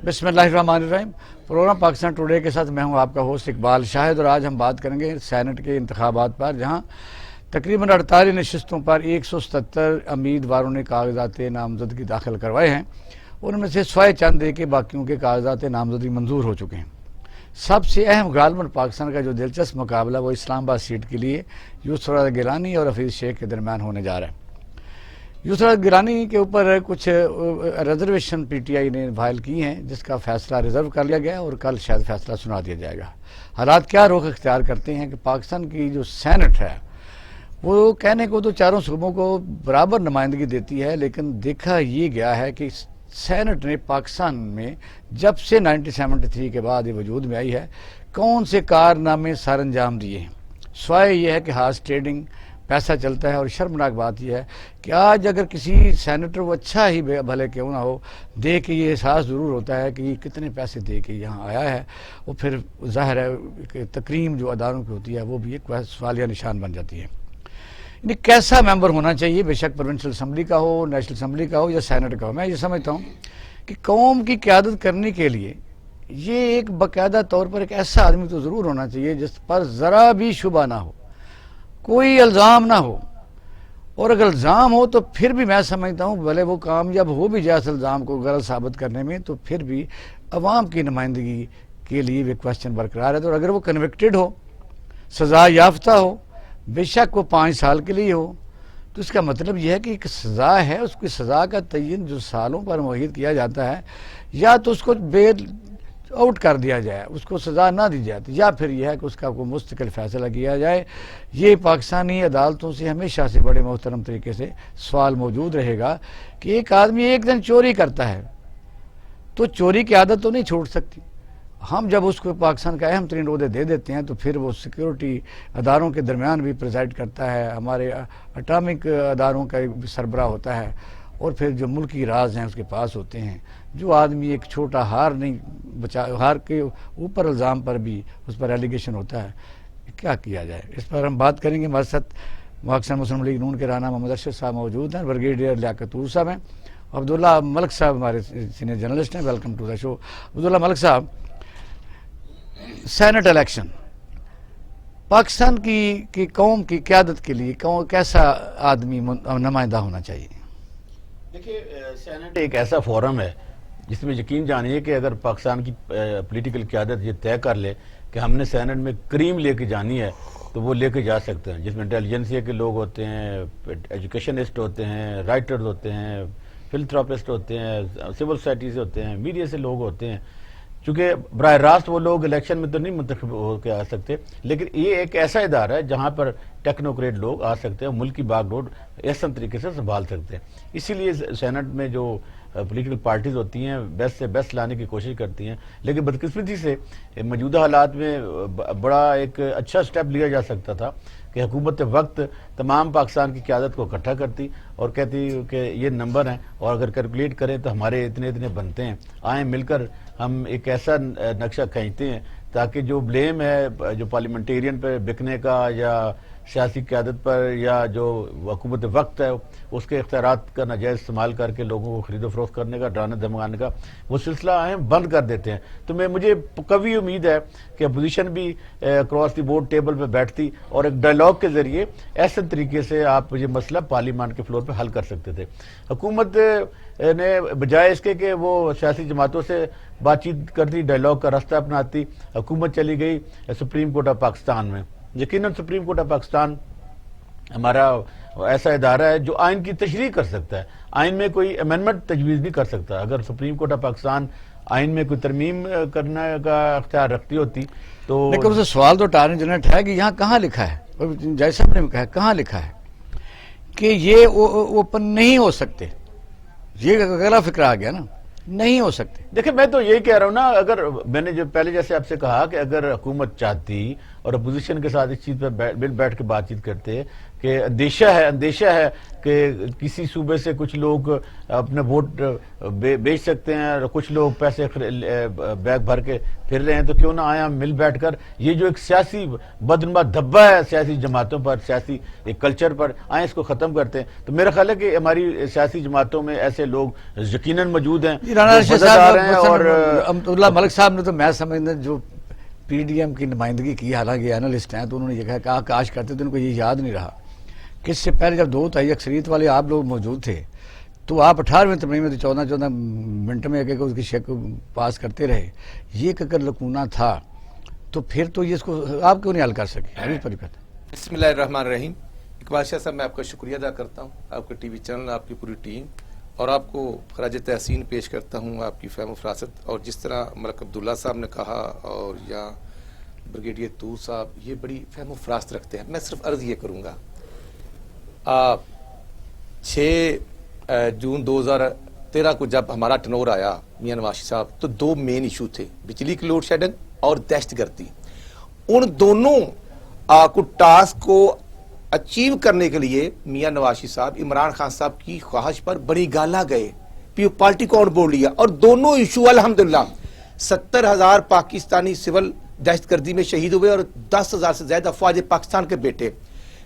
بسم اللہ الرحمن الرحیم۔ پروگرام پاکستان ٹوڈے کے ساتھ میں ہوں آپ کا ہوسٹ اقبال شاہد، اور آج ہم بات کریں گے سینٹ کے انتخابات پر، جہاں تقریباً 48 نشستوں پر 177 امیدواروں نے کاغذات نامزدگی داخل کروائے ہیں۔ ان میں سے سوائے چند کے باقیوں کے کاغذات نامزدگی منظور ہو چکے ہیں۔ سب سے اہم غالباً پاکستان کا جو دلچسپ مقابلہ وہ اسلام آباد سیٹ کے لیے یسرا گیلانی اور حفیظ شیخ کے درمیان ہونے جا رہا ہے۔ یسرا گیلانی کے اوپر کچھ ریزرویشن پی ٹی آئی نے فائل کی ہیں، جس کا فیصلہ ریزرو کر لیا گیا اور کل شاید فیصلہ سنا دیا جائے گا۔ حالات کیا رخ اختیار کرتے ہیں کہ پاکستان کی جو سینٹ ہے وہ کہنے کو تو چاروں صوبوں کو برابر نمائندگی دیتی ہے، لیکن دیکھا یہ گیا ہے کہ سینٹ نے پاکستان میں جب سے 1973 کے بعد یہ وجود میں آئی ہے کون سے کارنامے سر انجام دیے ہیں، سوائے یہ ہے کہ ہارس ٹریڈنگ پیسہ چلتا ہے۔ اور شرمناک بات یہ ہے کہ آج اگر کسی سینیٹر وہ اچھا ہی بھلے کیوں نہ ہو، دے کے یہ احساس ضرور ہوتا ہے کہ یہ کتنے پیسے دے کے یہاں آیا ہے، وہ پھر ظاہر ہے کہ تکریم جو اداروں کی ہوتی ہے وہ بھی ایک سوالیہ نشان بن جاتی ہے۔ یعنی کیسا ممبر ہونا چاہیے، بے شک پروونشل اسمبلی کا ہو، نیشنل اسمبلی کا ہو یا سینٹ کا ہو، میں یہ سمجھتا ہوں کہ قوم کی قیادت کرنے کے لیے یہ ایک باقاعدہ طور پر ایک ایسا آدمی تو ضرور ہونا چاہیے جس پر ذرا بھی شبہ نہ ہو، کوئی الزام نہ ہو، اور اگر الزام ہو تو پھر بھی میں سمجھتا ہوں بھلے وہ کامیاب ہو بھی جائے اس الزام کو غلط ثابت کرنے میں، تو پھر بھی عوام کی نمائندگی کے لیے وہ کوشچن برقرار ہے۔ اور اگر وہ کنوکٹڈ ہو، سزا یافتہ ہو، بے شک وہ 5 سال کے لیے ہو، تو اس کا مطلب یہ ہے کہ ایک سزا ہے، اس کی سزا کا تعین جو سالوں پر محیط کیا جاتا ہے، یا تو اس کو بیل آؤٹ کر دیا جائے، اس کو سزا نہ دی جاتی، یا پھر یہ ہے کہ اس کا کوئی مستقل فیصلہ کیا جائے۔ یہ پاکستانی عدالتوں سے ہمیشہ سے بڑے محترم طریقے سے سوال موجود رہے گا کہ ایک آدمی ایک دن چوری کرتا ہے تو چوری کی عادت تو نہیں چھوڑ سکتی۔ ہم جب اس کو پاکستان کا اہم ترین عہدے دے دیتے ہیں تو پھر وہ سیکیورٹی اداروں کے درمیان بھی پریزائڈ کرتا ہے، ہمارے اٹامک اداروں کا سربراہ ہوتا ہے، اور پھر جو ملکی راز ہیں اس کے پاس ہوتے ہیں۔ جو آدمی ایک چھوٹا ہار کے اوپر الزام پر بھی اس پر ایلیگیشن ہوتا ہے، کیا کیا جائے؟ اس پر ہم بات کریں گے۔ ہمارے ساتھ پاکستان مسلم لیگ نون کے رہنما محمد ارشد صاحب موجود ہیں، بریگیڈیئر لیاقت صاحب ہیں، عبداللہ ملک صاحب ہمارے سینئر جرنلسٹ ہیں۔ ویلکم ٹو دا شو عبداللہ ملک صاحب۔ سینٹ الیکشن پاکستان کی قوم کی قیادت کے لیے کیسا آدمی نمائندہ ہونا چاہیے؟ دیکھیے، سینٹ ایک ایسا فورم ہے جس میں یقین جانیے کہ اگر پاکستان کی پولیٹیکل قیادت یہ طے کر لے کہ ہم نے سینٹ میں کریم لے کے جانی ہے تو وہ لے کے جا سکتے ہیں، جس میں انٹیلیجنسیا کے لوگ ہوتے ہیں، ایجوکیشنسٹ ہوتے ہیں، رائٹرز ہوتے ہیں، فلنتھراپسٹ ہوتے ہیں، سول سوسائٹی سے ہوتے ہیں، میڈیا سے لوگ ہوتے ہیں۔ چونکہ براہ راست وہ لوگ الیکشن میں تو نہیں منتخب ہو کے آ سکتے، لیکن یہ ایک ایسا ادارہ ہے جہاں پر ٹیکنوکریٹ لوگ آ سکتے ہیں، ملک کی باغ ڈور احسن طریقے سے سنبھال سکتے ہیں۔ اسی لیے سینٹ میں جو پولیٹیکل پارٹیز ہوتی ہیں بیسٹ سے بیسٹ لانے کی کوشش کرتی ہیں، لیکن بدقسمتی سے موجودہ حالات میں بڑا ایک اچھا سٹیپ لیا جا سکتا تھا کہ حکومت وقت تمام پاکستان کی قیادت کو اکٹھا کرتی اور کہتی کہ یہ نمبر ہیں اور اگر کیلکولیٹ کریں تو ہمارے اتنے اتنے بنتے ہیں، آئیں مل کر ہم ایک ایسا نقشہ کھینچتے ہیں تاکہ جو بلیم ہے جو پارلیمنٹیرین پہ بکنے کا یا سیاسی قیادت پر یا جو حکومت وقت ہے اس کے اختیارات کا ناجائز استعمال کر کے لوگوں کو خرید و فروخت کرنے کا، ڈرانے دھمکانے کا وہ سلسلہ بند کر دیتے ہیں۔ تو مجھے قوی امید ہے کہ اپوزیشن بھی اکراس دی بورڈ ٹیبل پہ بیٹھتی اور ایک ڈائلاگ کے ذریعے ایسے طریقے سے آپ یہ مسئلہ پارلیمان کے فلور پہ حل کر سکتے تھے۔ حکومت نے بجائے اس کے کہ وہ سیاسی جماعتوں سے بات چیت کرتی، ڈائلاگ کا راستہ اپناتی، حکومت چلی گئی سپریم کورٹ آف پاکستان میں۔ یقیناً سپریم کورٹ آف پاکستان ہمارا ایسا ادارہ ہے جو آئین کی تشریح کر سکتا ہے، آئین میں کوئی امینڈمنٹ تجویز بھی کر سکتا ہے۔ اگر سپریم کورٹ آف پاکستان آئین میں کوئی ترمیم کرنے کا اختیار رکھتی ہوتی تو لیکن اسے سوال تو اٹارنی جنرل ہے کہ یہاں کہاں لکھا ہے، جج صاحب نے کہا کہاں لکھا ہے کہ یہ اوپن نہیں ہو سکتے؟ یہ اگلا فکر آ گیا نا، نہیں ہو سکتے۔ دیکھیں میں تو یہی کہہ رہا ہوں نا، اگر میں نے جو پہلے جیسے آپ سے کہا کہ اگر حکومت چاہتی اور اپوزیشن کے ساتھ اس چیز پہ بیٹھ کے بات چیت کرتے ہیں کہ اندیشہ ہے کہ کسی صوبے سے کچھ لوگ اپنے ووٹ بیچ سکتے ہیں اور کچھ لوگ پیسے بیگ بھر کے پھر رہے ہیں، تو کیوں نہ آئیں ہم مل بیٹھ کر یہ جو ایک سیاسی بدنما دھبا ہے سیاسی جماعتوں پر، سیاسی ایک کلچر پر، آئیں اس کو ختم کرتے ہیں۔ تو میرا خیال ہے کہ ہماری سیاسی جماعتوں میں ایسے لوگ یقیناً موجود ہیں رانا رشید صاحب اور امت اللہ ملک صاحب نے تو میں سمجھتا جو پی ڈی ایم کی نمائندگی کی، حالانکہ اینالسٹ ہیں، تو انہوں نے یہ کہا کہ کاش کرتے تو ان کو یہ یاد نہیں رہا کہ اس سے پہلے جب 2/3 اکثریت والے آپ لوگ موجود تھے تو آپ 18ویں ترمیم میں تو 14 منٹ میں ایک اس کی شک پاس کرتے رہے۔ یہ اگر لکونہ تھا تو پھر تو یہ اس کو آپ کیوں نہیں حل کر سکے؟ بسم اللہ الرحمن الرحیم۔ اقبال شاہ صاحب، میں آپ کا شکریہ ادا کرتا ہوں، آپ کے ٹی وی چینل، آپ کی پوری ٹیم، اور آپ کو خراج تحسین پیش کرتا ہوں آپ کی فہم و فراست۔ اور جس طرح ملک عبداللہ صاحب نے کہا اور یا بریگیڈیئر طور صاحب، یہ بڑی فہم و فراست رکھتے ہیں۔ میں صرف عرض یہ کروں گا، 6 جون 2013 کو جب ہمارا ٹنور آیا میاں نواز صاحب، تو 2 مین ایشو تھے، بجلی کی لوڈ شیڈنگ اور دہشت گردی۔ ان دونوں کو ٹاسک کو اچیو کرنے کے لیے میاں نواز صاحب عمران خان صاحب کی خواہش پر بڑی گالا گئے، پارٹی کو آن بورڈ لیا، اور دونوں ایشو الحمدللہ 70,000 پاکستانی سول دہشت گردی میں شہید ہوئے اور 10,000 سے زیادہ افواج پاکستان کے بیٹے،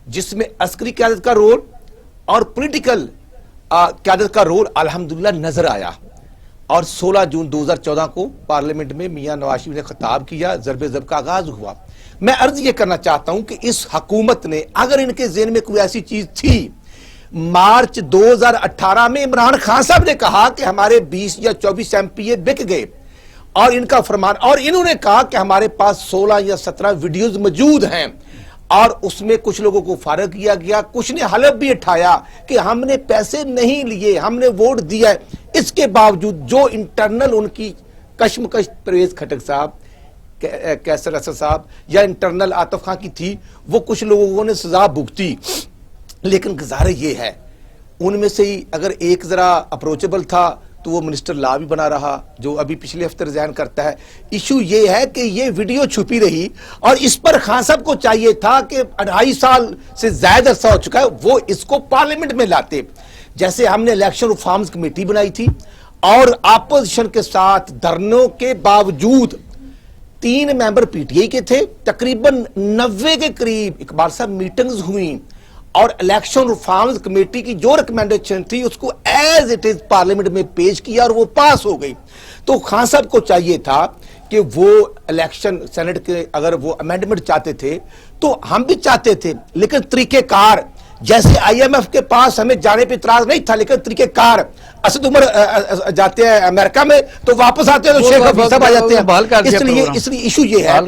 جس میں عسکری قیادت کا رول اور پولیٹیکل قیادت کا رول الحمدللہ نظر آیا۔ اور 16 جون 2014 کو پارلیمنٹ میں میاں نواز شریف نے خطاب کیا، ضرب ضرب کا آغاز ہوا۔ میں عرض یہ کرنا چاہتا ہوں کہ اس حکومت نے، اگر ان کے ذہن میں کوئی ایسی چیز تھی، مارچ 2018 میں عمران خان صاحب نے کہا کہ ہمارے 20 یا 24 ایم پی اے بک گئے، اور ان کا فرمان، اور انہوں نے کہا کہ ہمارے پاس 16 یا 17 ویڈیوز موجود ہیں، اور اس میں کچھ لوگوں کو فارغ کیا گیا، کچھ نے حلف بھی اٹھایا کہ ہم نے پیسے نہیں لیے، ہم نے ووٹ دیا ہے۔ اس کے باوجود جو انٹرنل ان کی کشمکش پرویز کھٹک صاحب، کیسر اسد صاحب یا انٹرنل عاطف خان کی تھی، وہ کچھ لوگوں نے سزا بھگتی، لیکن گزارا یہ ہے ان میں سے ہی اگر ایک ذرا اپروچبل تھا تو وہ منسٹر لا بھی بنا رہا، جو ابھی پچھلے ہفتے ریزائن کرتا ہے۔ ایشو یہ ہے کہ یہ ویڈیو چھپی رہی، اور اس پر خان صاحب کو چاہیے تھا کہ 2.5 سال سے زیادہ عرصہ ہو چکا ہے، وہ اس کو پارلیمنٹ میں لاتے۔ جیسے ہم نے الیکشن ریفارمز کمیٹی بنائی تھی، اور اپوزیشن کے ساتھ دھرنوں کے باوجود 3 ممبر پی ٹی آئی کے تھے، تقریباً 90 کے قریب اقبال صاحب میٹنگز ہوئیں، اور الیکشن ریفارمز کمیٹی کی جو ریکمنڈیشن تھی اس کو ایز اٹ از پارلیمنٹ میں پیش کیا اور وہ پاس ہو گئی۔ تو خان صاحب کو چاہیے تھا کہ وہ الیکشن سینٹ کے اگر وہ امینڈمنٹ چاہتے تھے تو ہم بھی چاہتے تھے، لیکن طریقہ کار، جیسے آئی ایم ایف کے پاس ہمیں جانے پہ اعتراض نہیں تھا، لیکن طریقہ کار، اسد عمر جاتے ہیں امریکہ میں تو واپس آتے ہیں تو شیخ حفیظ صاحب آ جاتے ہیں۔ اس لیے ایشو یہ ہے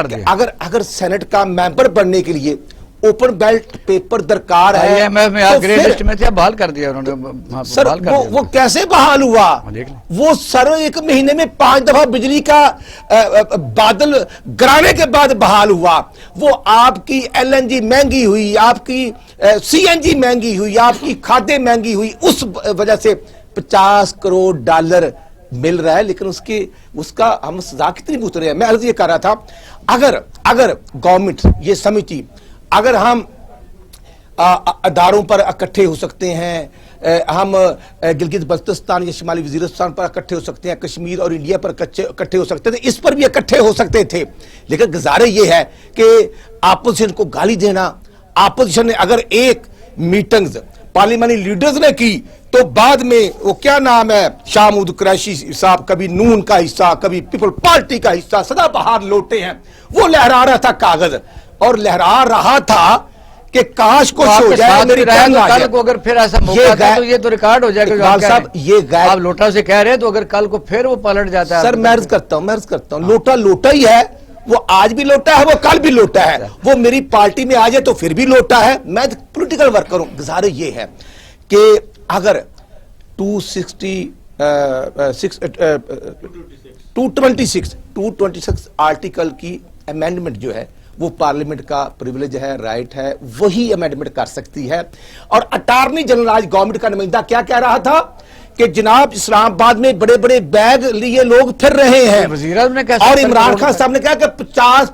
کہ اگر سینٹ کا ممبر بننے کے لیے اوپن بیلٹ پیپر درکار ہے، آئی ایم ایف میں آپ گرے لسٹ میں تھے، بحال کر دیا انہوں نے۔ سر وہ کیسے بحال ہوا؟ وہ سر 1 مہینے میں 5 دفعہ بجلی کا بادل گرانے کے بعد بحال ہوا۔ وہ آپ کی ایل این جی مہنگی ہوئی، آپ کی سی این جی مہنگی ہوئی، آپ کی کھادیں مہنگی ہوئی، اس وجہ سے $50 کروڑ مل رہا ہے، لیکن اس کا ہم سزا کتنی بھگت رہے ہیں۔ میں عرض یہ کر رہا تھا، اگر گورنمنٹ یہ سمجھتی، اگر ہم اداروں پر اکٹھے ہو سکتے ہیں، ہم گلگت بلتستان یا شمالی وزیرستان پر اکٹھے ہو سکتے ہیں، کشمیر اور انڈیا پر اکٹھے ہو سکتے تھے، اس پر بھی اکٹھے ہو سکتے تھے، لیکن گزارا یہ ہے کہ اپوزیشن کو گالی دینا، اپوزیشن نے اگر ایک میٹنگز پارلیمانی لیڈرز نے کی تو بعد میں وہ کیا نام ہے شاہ محمود قریشی صاحب، کبھی نون کا حصہ، کبھی پیپل پارٹی کا حصہ، سدا بہار لوٹے ہیں، وہ لہرا رہا تھا کاغذ، اور لہرا رہا تھا کہ کاش کچھ ہو جائے، میری ٹائم آ جائے۔ کل کو اگر پھر ایسا موقع تھا تو یہ تو ریکارڈ ہو جائے گا۔ صاحب یہ آپ لوٹا سے کہہ رہے ہیں تو اگر کل کو پھر وہ پلٹ جاتا ہے۔ سر میں عرض کرتا ہوں لوٹا لوٹا ہی ہے، وہ آج بھی لوٹا ہے، وہ کل بھی لوٹا ہے، وہ میری پارٹی میں آ جائے تو پھر بھی لوٹا ہے۔ میں پولیٹیکل ورکر ہوں، گزارا یہ ہے کہ اگر 226 آرٹیکل کی امینڈمنٹ جو ہے وہ پارلیمنٹ کا پریولیج ہے، رائٹ ہے، وہی امینڈمنٹ کر سکتی ہے۔ اور اٹارنی جنرل آج گورنمنٹ کا نمائندہ کیا کہہ رہا تھا کہ جناب اسلام آباد میں بڑے بڑے بیگ لیے لوگ پھر رہے ہیں وزیر اعظم نے کیسے اور عمران خان صاحب نے کہا کہ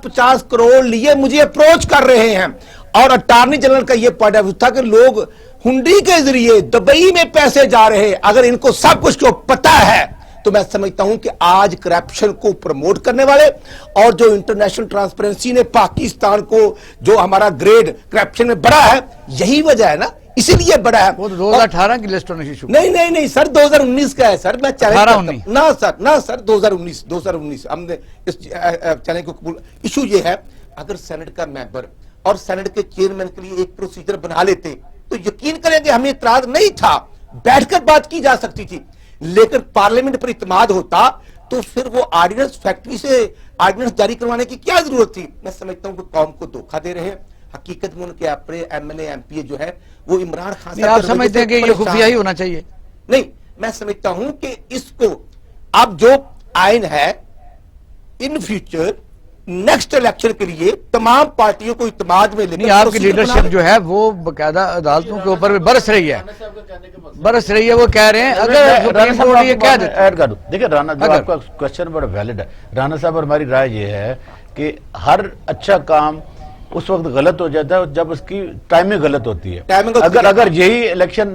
50 کروڑ لیے مجھے اپروچ کر رہے ہیں اور اٹارنی جنرل کا یہ پوائنٹ آف ویو تھا کہ لوگ ہنڈی کے ذریعے دبئی میں پیسے جا رہے ہیں. اگر ان کو سب کچھ کو پتا ہے تو میں سمجھتا ہوں کہ آج کرپشن کو پروموٹ کرنے والے اور جو انٹرنیشنل ٹرانسپیرنسی نے پاکستان کو جو ہمارا گریڈ کرپشن میں بڑا ہے یہی وجہ ہے نا, اسی لیے بڑا ہے. وہ 2018 کی لسٹ ہونے شروع نہیں سر 2019 کا ہے سر, میں چیلنج نہ سر 2019 ہم نے اس چیلنج کو قبول. ایشو یہ ہے اگر سینٹ کا ممبر اور سینٹ کے چیئرمین کے لیے ایک پروسیجر بنا لیتے تو یقین کریں کہ ہمیں اعتراض نہیں تھا, بیٹھ کر بات کی جا سکتی تھی. لیکن پارلیمنٹ پر اعتماد ہوتا تو پھر وہ آرڈیننس فیکٹری سے آرڈیننس جاری کروانے کی کیا ضرورت تھی. میں سمجھتا ہوں کہ قوم کو دھوکہ دے رہے ہیں. حقیقت میں ان کے اپنے M N A M P A جو ہے وہ عمران خان صاحب آپ سمجھتے ہیں کہ یہ خفیہ ہی ہونا چاہیے؟ نہیں, میں سمجھتا ہوں کہ اس کو اب جو آئین ہے ان فیوچر نیکسٹ الیکشن کے لیے تمام پارٹیوں کو اعتماد میں لینے. آپ کی لیڈرشپ جو ہے وہ باقاعدہ عدالتوں کے اوپر بھی برس رہی ہے, وہ کہہ رہے ہیں اگر ایڈ کر دوں. دیکھیں رانا صاحب آپ کا کوشچن بڑا ویلڈ ہے. رانا صاحب اور ہماری رائے یہ ہے کہ ہر اچھا کام اس وقت غلط ہو جاتا ہے جب اس کی ٹائمنگ غلط ہوتی ہے. اگر یہی الیکشن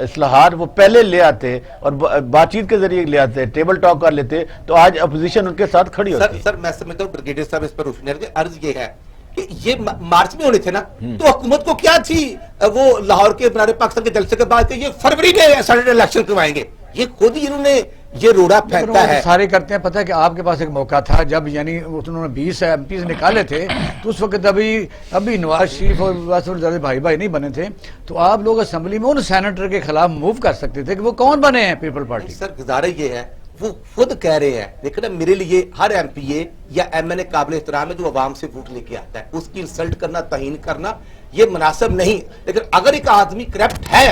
اصلاحات وہ پہلے لے آتے اور بات چیت کے ذریعے لے آتے, ٹیبل ٹاک کر لیتے, تو آج اپوزیشن ان کے ساتھ کھڑی ہوتی. سر میں سمجھتا ہوں بریگیڈیئر صاحب اس پر عرض یہ ہے کہ یہ مارچ میں ہونے تھے نا, تو حکومت کو کیا تھی وہ لاہور کے بنارے پاکستان کے جلسے کے بعد کہ یہ فروری میں سینٹ الیکشن کروائیں گے. یہ خود ہی انہوں نے یہ روڑا پھینکتا ہے. سارے کرتے ہیں. پتہ ہے کہ آپ کے پاس ایک موقع تھا جب یعنی انہوں نے 20 ایم پیز نکالے تھے تو اس وقت ابھی نواز شریف اور بھائی نہیں بنے تھے, تو آپ لوگ اسمبلی میں ان سینیٹر کے خلاف موو کر سکتے تھے کہ وہ کون بنے ہیں پیپل پارٹی. سر گزارا یہ ہے, وہ خود کہہ رہے ہیں لیکن میرے لیے ہر ایم پی اے یا ایم این اے قابل احترام ہے جو عوام سے ووٹ لے کے آتا ہے, اس کی انسلٹ کرنا توہین کرنا یہ مناسب نہیں. لیکن اگر ایک آدمی کرپٹ ہے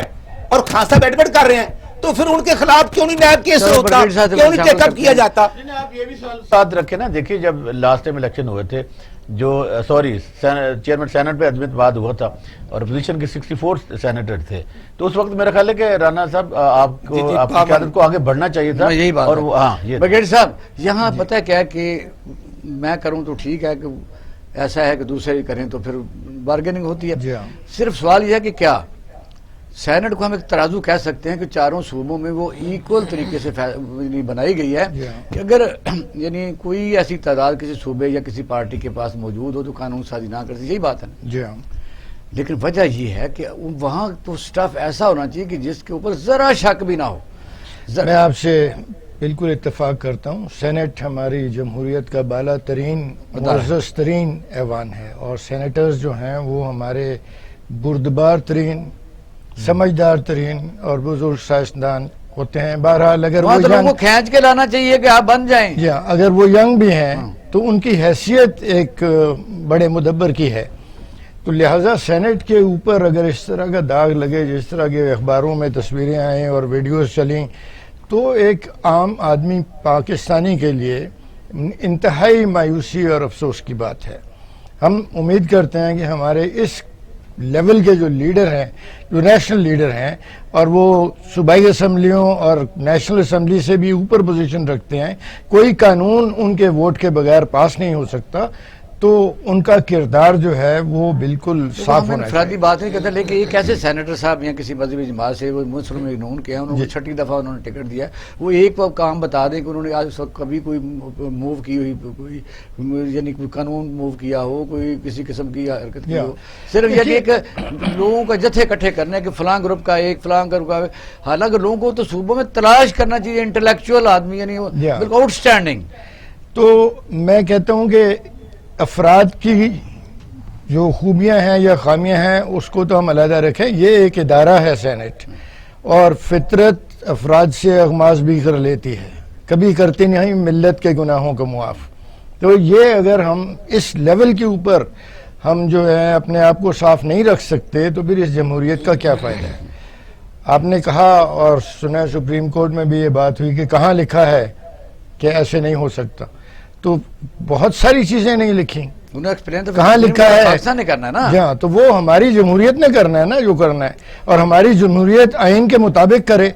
اور خان صاحب ایڈمٹ کر رہے ہیں تو پھر ان کے خلاف کیوں نہیں نیب کیس ہوتا, کیوں نہیں چیک اپ کیا جاتا. آپ یہ بھی سوال ساتھ رکھے نا. دیکھیے جب لاسٹ ٹائم الیکشن ہوئے تھے جو چیئرمین سینٹ پہ عدمت بعد ہوا تھا اور اپوزیشن کے 64 سینیٹر تھے, تو اس وقت میرا خیال ہے کہ رانا صاحب آپ کو آپ کی قیادت کو آگے بڑھنا چاہیے تھا. یہی بات. اور ہاں یہ بگیڑ صاحب یہاں پتہ کیا ہے کہ میں کروں تو ٹھیک ہے کہ ایسا ہے کہ دوسرے کریں تو پھر بارگیننگ ہوتی ہے. صرف سوال یہ ہے کہ کیا سینٹ کو ہم ایک ترازو کہہ سکتے ہیں کہ چاروں صوبوں میں وہ ایکول طریقے سے بنائی گئی ہے کہ اگر یعنی کوئی ایسی تعداد کسی صوبے یا کسی پارٹی کے پاس موجود ہو تو قانون سازی نہ کرتی, یہی بات ہے. لیکن وجہ یہ ہے کہ وہاں تو سٹف ایسا ہونا چاہیے کہ جس کے اوپر ذرا شک بھی نہ ہو. میں آپ سے بالکل اتفاق کرتا ہوں. سینٹ ہماری جمہوریت کا بالا ترین معزز ترین ایوان ہے اور سینیٹرز جو ہیں وہ ہمارے بردبار ترین سمجھدار ترین اور بزرگ سائنسدان ہوتے ہیں. بہرحال اگر وہ لوگوں کو کھینچ کے لانا چاہیے کہ آپ بن جائیں, یا اگر وہ ینگ بھی ہیں تو ان کی حیثیت ایک بڑے مدبر کی ہے, تو لہٰذا سینٹ کے اوپر اگر اس طرح کا داغ لگے جس طرح کے اخباروں میں تصویریں آئیں اور ویڈیوز چلیں, تو ایک عام آدمی پاکستانی کے لیے انتہائی مایوسی اور افسوس کی بات ہے. ہم امید کرتے ہیں کہ ہمارے اس لیول کے جو لیڈر ہیں, جو نیشنل لیڈر ہیں اور وہ صوبائی اسمبلیوں اور نیشنل اسمبلی سے بھی اوپر پوزیشن رکھتے ہیں, کوئی قانون ان کے ووٹ کے بغیر پاس نہیں ہو سکتا, تو ان کا کردار جو ہے وہ بالکل صاف ہونا چاہیے. بات نہیں کرتا, لیکن ایک ایسے سینیٹر صاحب یا کسی مذہبی جماعت سے وہ مسلم نون کے ہیں, انہوں نے 6ٹی دفعہ انہوں نے ٹکٹ دیا, وہ ایک کام بتا دیں کہ انہوں نے آج کبھی کوئی موو کی ہوئی, کوئی یعنی کوئی قانون موو کیا ہو, کوئی کسی قسم کی حرکت کی ہو. صرف یہ ایک لوگوں کا جتھے اکٹھے کرنا ہے کہ فلاں گروپ کا ایک فلاں گروپ کا. حالانکہ لوگوں کو تو صوبوں میں تلاش کرنا چاہیے انٹلیکچوئل آدمی, یعنی بالکل آؤٹ اسٹینڈنگ. تو میں کہتا ہوں کہ افراد کی جو خوبیاں ہیں یا خامیاں ہیں اس کو تو ہم علیحدہ رکھیں. یہ ایک ادارہ ہے سینٹ, اور فطرت افراد سے اغماض بھی کر لیتی ہے, کبھی کرتی نہیں ملت کے گناہوں کو معاف. تو یہ اگر ہم اس لیول کے اوپر ہم جو ہے اپنے آپ کو صاف نہیں رکھ سکتے تو پھر اس جمہوریت کا کیا فائدہ ہے. آپ نے کہا اور سنا سپریم کورٹ میں بھی یہ بات ہوئی کہ کہاں لکھا ہے کہ ایسے نہیں ہو سکتا, تو بہت ساری چیزیں نہیں لکھی, کہاں لکھا ہے پاکستان نے کرنا ہے نا. ہاں, تو وہ ہماری جمہوریت نے کرنا ہے نا جو کرنا ہے, اور ہماری جمہوریت آئین کے مطابق کرے.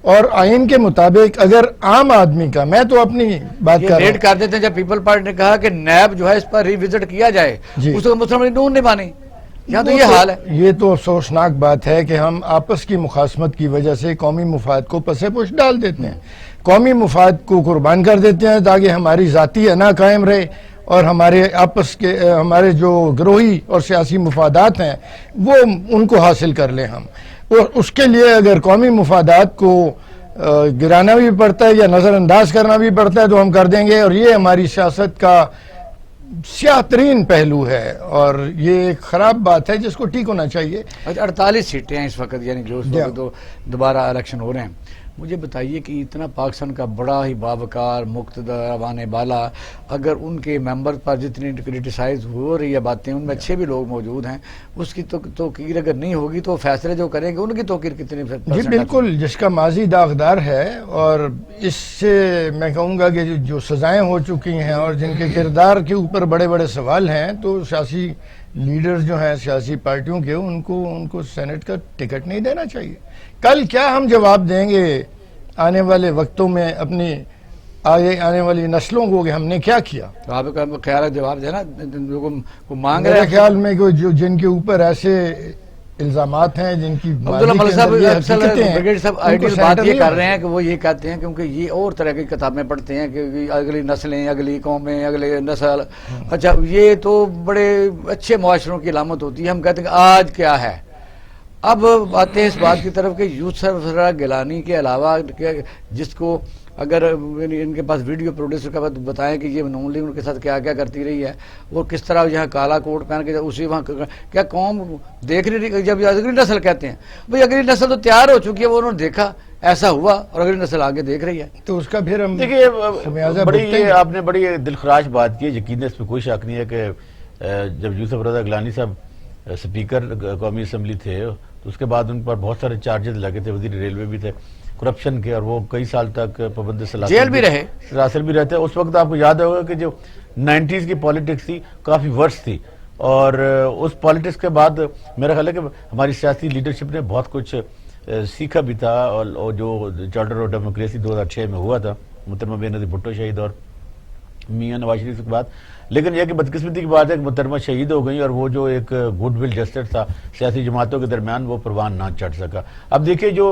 اور آئین کے مطابق اگر عام آدمی کا، میں تو اپنی بات یہ کر رہا ریٹ کر دیتے ہیں. جب پیپل پارٹی نے کہا کہ نیب جو ہے اس پر ری وزٹ کیا جائے، جی. اس کو مسلم لیگ نون نے مانی. یہاں تو وہ یہ حال ہے. یہ تو افسوسناک بات ہے کہ ہم آپس کی مخاصمت کی وجہ سے قومی مفاد کو پس پش ڈال دیتے ہیں، قومی مفاد کو قربان کر دیتے ہیں تاکہ ہماری ذاتی انا قائم رہے اور ہمارے آپس کے ہمارے جو گروہی اور سیاسی مفادات ہیں وہ ان کو حاصل کر لیں ہم. اور اس کے لیے اگر قومی مفادات کو گرانا بھی پڑتا ہے یا نظر انداز کرنا بھی پڑتا ہے تو ہم کر دیں گے. اور یہ ہماری سیاست کا سیاہ ترین پہلو ہے اور یہ ایک خراب بات ہے جس کو ٹھیک ہونا چاہیے. 48 سیٹیں ہیں اس وقت، یعنی جو اس جی. وقت تو دوبارہ الیکشن ہو رہے ہیں. مجھے بتائیے کہ اتنا پاکستان کا بڑا ہی باوقار مقتدر روان بالا، اگر ان کے ممبر پر جتنی کرٹیسائز ہو رہی ہے باتیں، ان میں اچھے بھی لوگ موجود ہیں، اس کی توقیر اگر نہیں ہوگی تو فیصلے جو کریں گے ان کی توقیر کتنی جی بالکل، جس کا ماضی داغدار ہے اور اس سے میں کہوں گا کہ جو سزائیں ہو چکی ہیں اور جن کے کردار کے اوپر بڑے بڑے سوال ہیں، تو سیاسی لیڈرز جو ہیں سیاسی پارٹیوں کے ان کو سینٹ کا ٹکٹ نہیں دینا چاہیے. کل کیا ہم جواب دیں گے آنے والے وقتوں میں اپنی آگے آنے والی نسلوں کو کہ ہم نے کیا کیا؟ آپ کا خیال ہے جواب دینا لوگوں کو مانگ رہے میرے ہیں. خیال میں جو جن کے اوپر ایسے الزامات ہیں، جن کی عبداللہ ملک صاحب اکثر بریگیڈ صاحب آئیڈیل بات یہ کر رہے ہیں ہیں. کہ وہ یہ کہتے ہیں کیونکہ یہ اور طرح کی کتابیں پڑھتے ہیں کہ اگلی نسلیں، اگلی قومیں، اگلی نسل. اچھا یہ تو بڑے اچھے معاشروں کی علامت ہوتی ہے. ہم کہتے ہیں کہ آج کیا ہے. اب آتے ہیں اس بات کی طرف کہ یوسف گیلانی کے علاوہ جس کو اگر ان کے پاس ویڈیو پروڈیوسر کا بتائیں کہ یہ نون لیگ ان کے ساتھ کیا کیا کرتی رہی ہے اور کس طرح یہاں کالا کوٹ پہن کے اسی وہاں کیا قوم دیکھ نہیں رہی. جب اگلی نسل کہتے ہیں بھئی اگلی نسل تو تیار ہو چکی ہے، وہ انہوں نے دیکھا ایسا ہوا اور اگلی نسل آگے دیکھ رہی ہے. تو اس کا پھر ہم دیکھیے بڑی آپ نے بڑی دلخراش بات کی ہے. یقیناً اس میں کوئی شک نہیں ہے کہ جب یوسف رضا گیلانی صاحب اسپیکر قومی اسمبلی تھے تو اس کے بعد ان پر بہت سارے چارجز لگے تھے، وزیر ریلوے بھی تھے کرپشن کے، اور وہ کئی سال تک پابند جیل بھی رہے، سلاسل بھی رہتے. اس وقت آپ کو یاد ہوگا کہ جو 90s کی پالیٹکس تھی کافی ورس تھی، اور اس پالیٹکس کے بعد میرا خیال ہے کہ ہماری سیاسی لیڈرشپ نے بہت کچھ سیکھا بھی تھا. اور جو چارٹر آف ڈیموکریسی 2006 میں ہوا تھا محترمہ بے نظیر بھٹو شہید اور میاں نواز شریف کے بعد، لیکن یہ کہ بدقسمتی کی بات ہے کہ محترمہ شہید ہو گئی اور وہ جو ایک گڈ ول جسٹر تھا سیاسی جماعتوں کے درمیان وہ پروان نہ چڑھ سکا. اب دیکھیے جو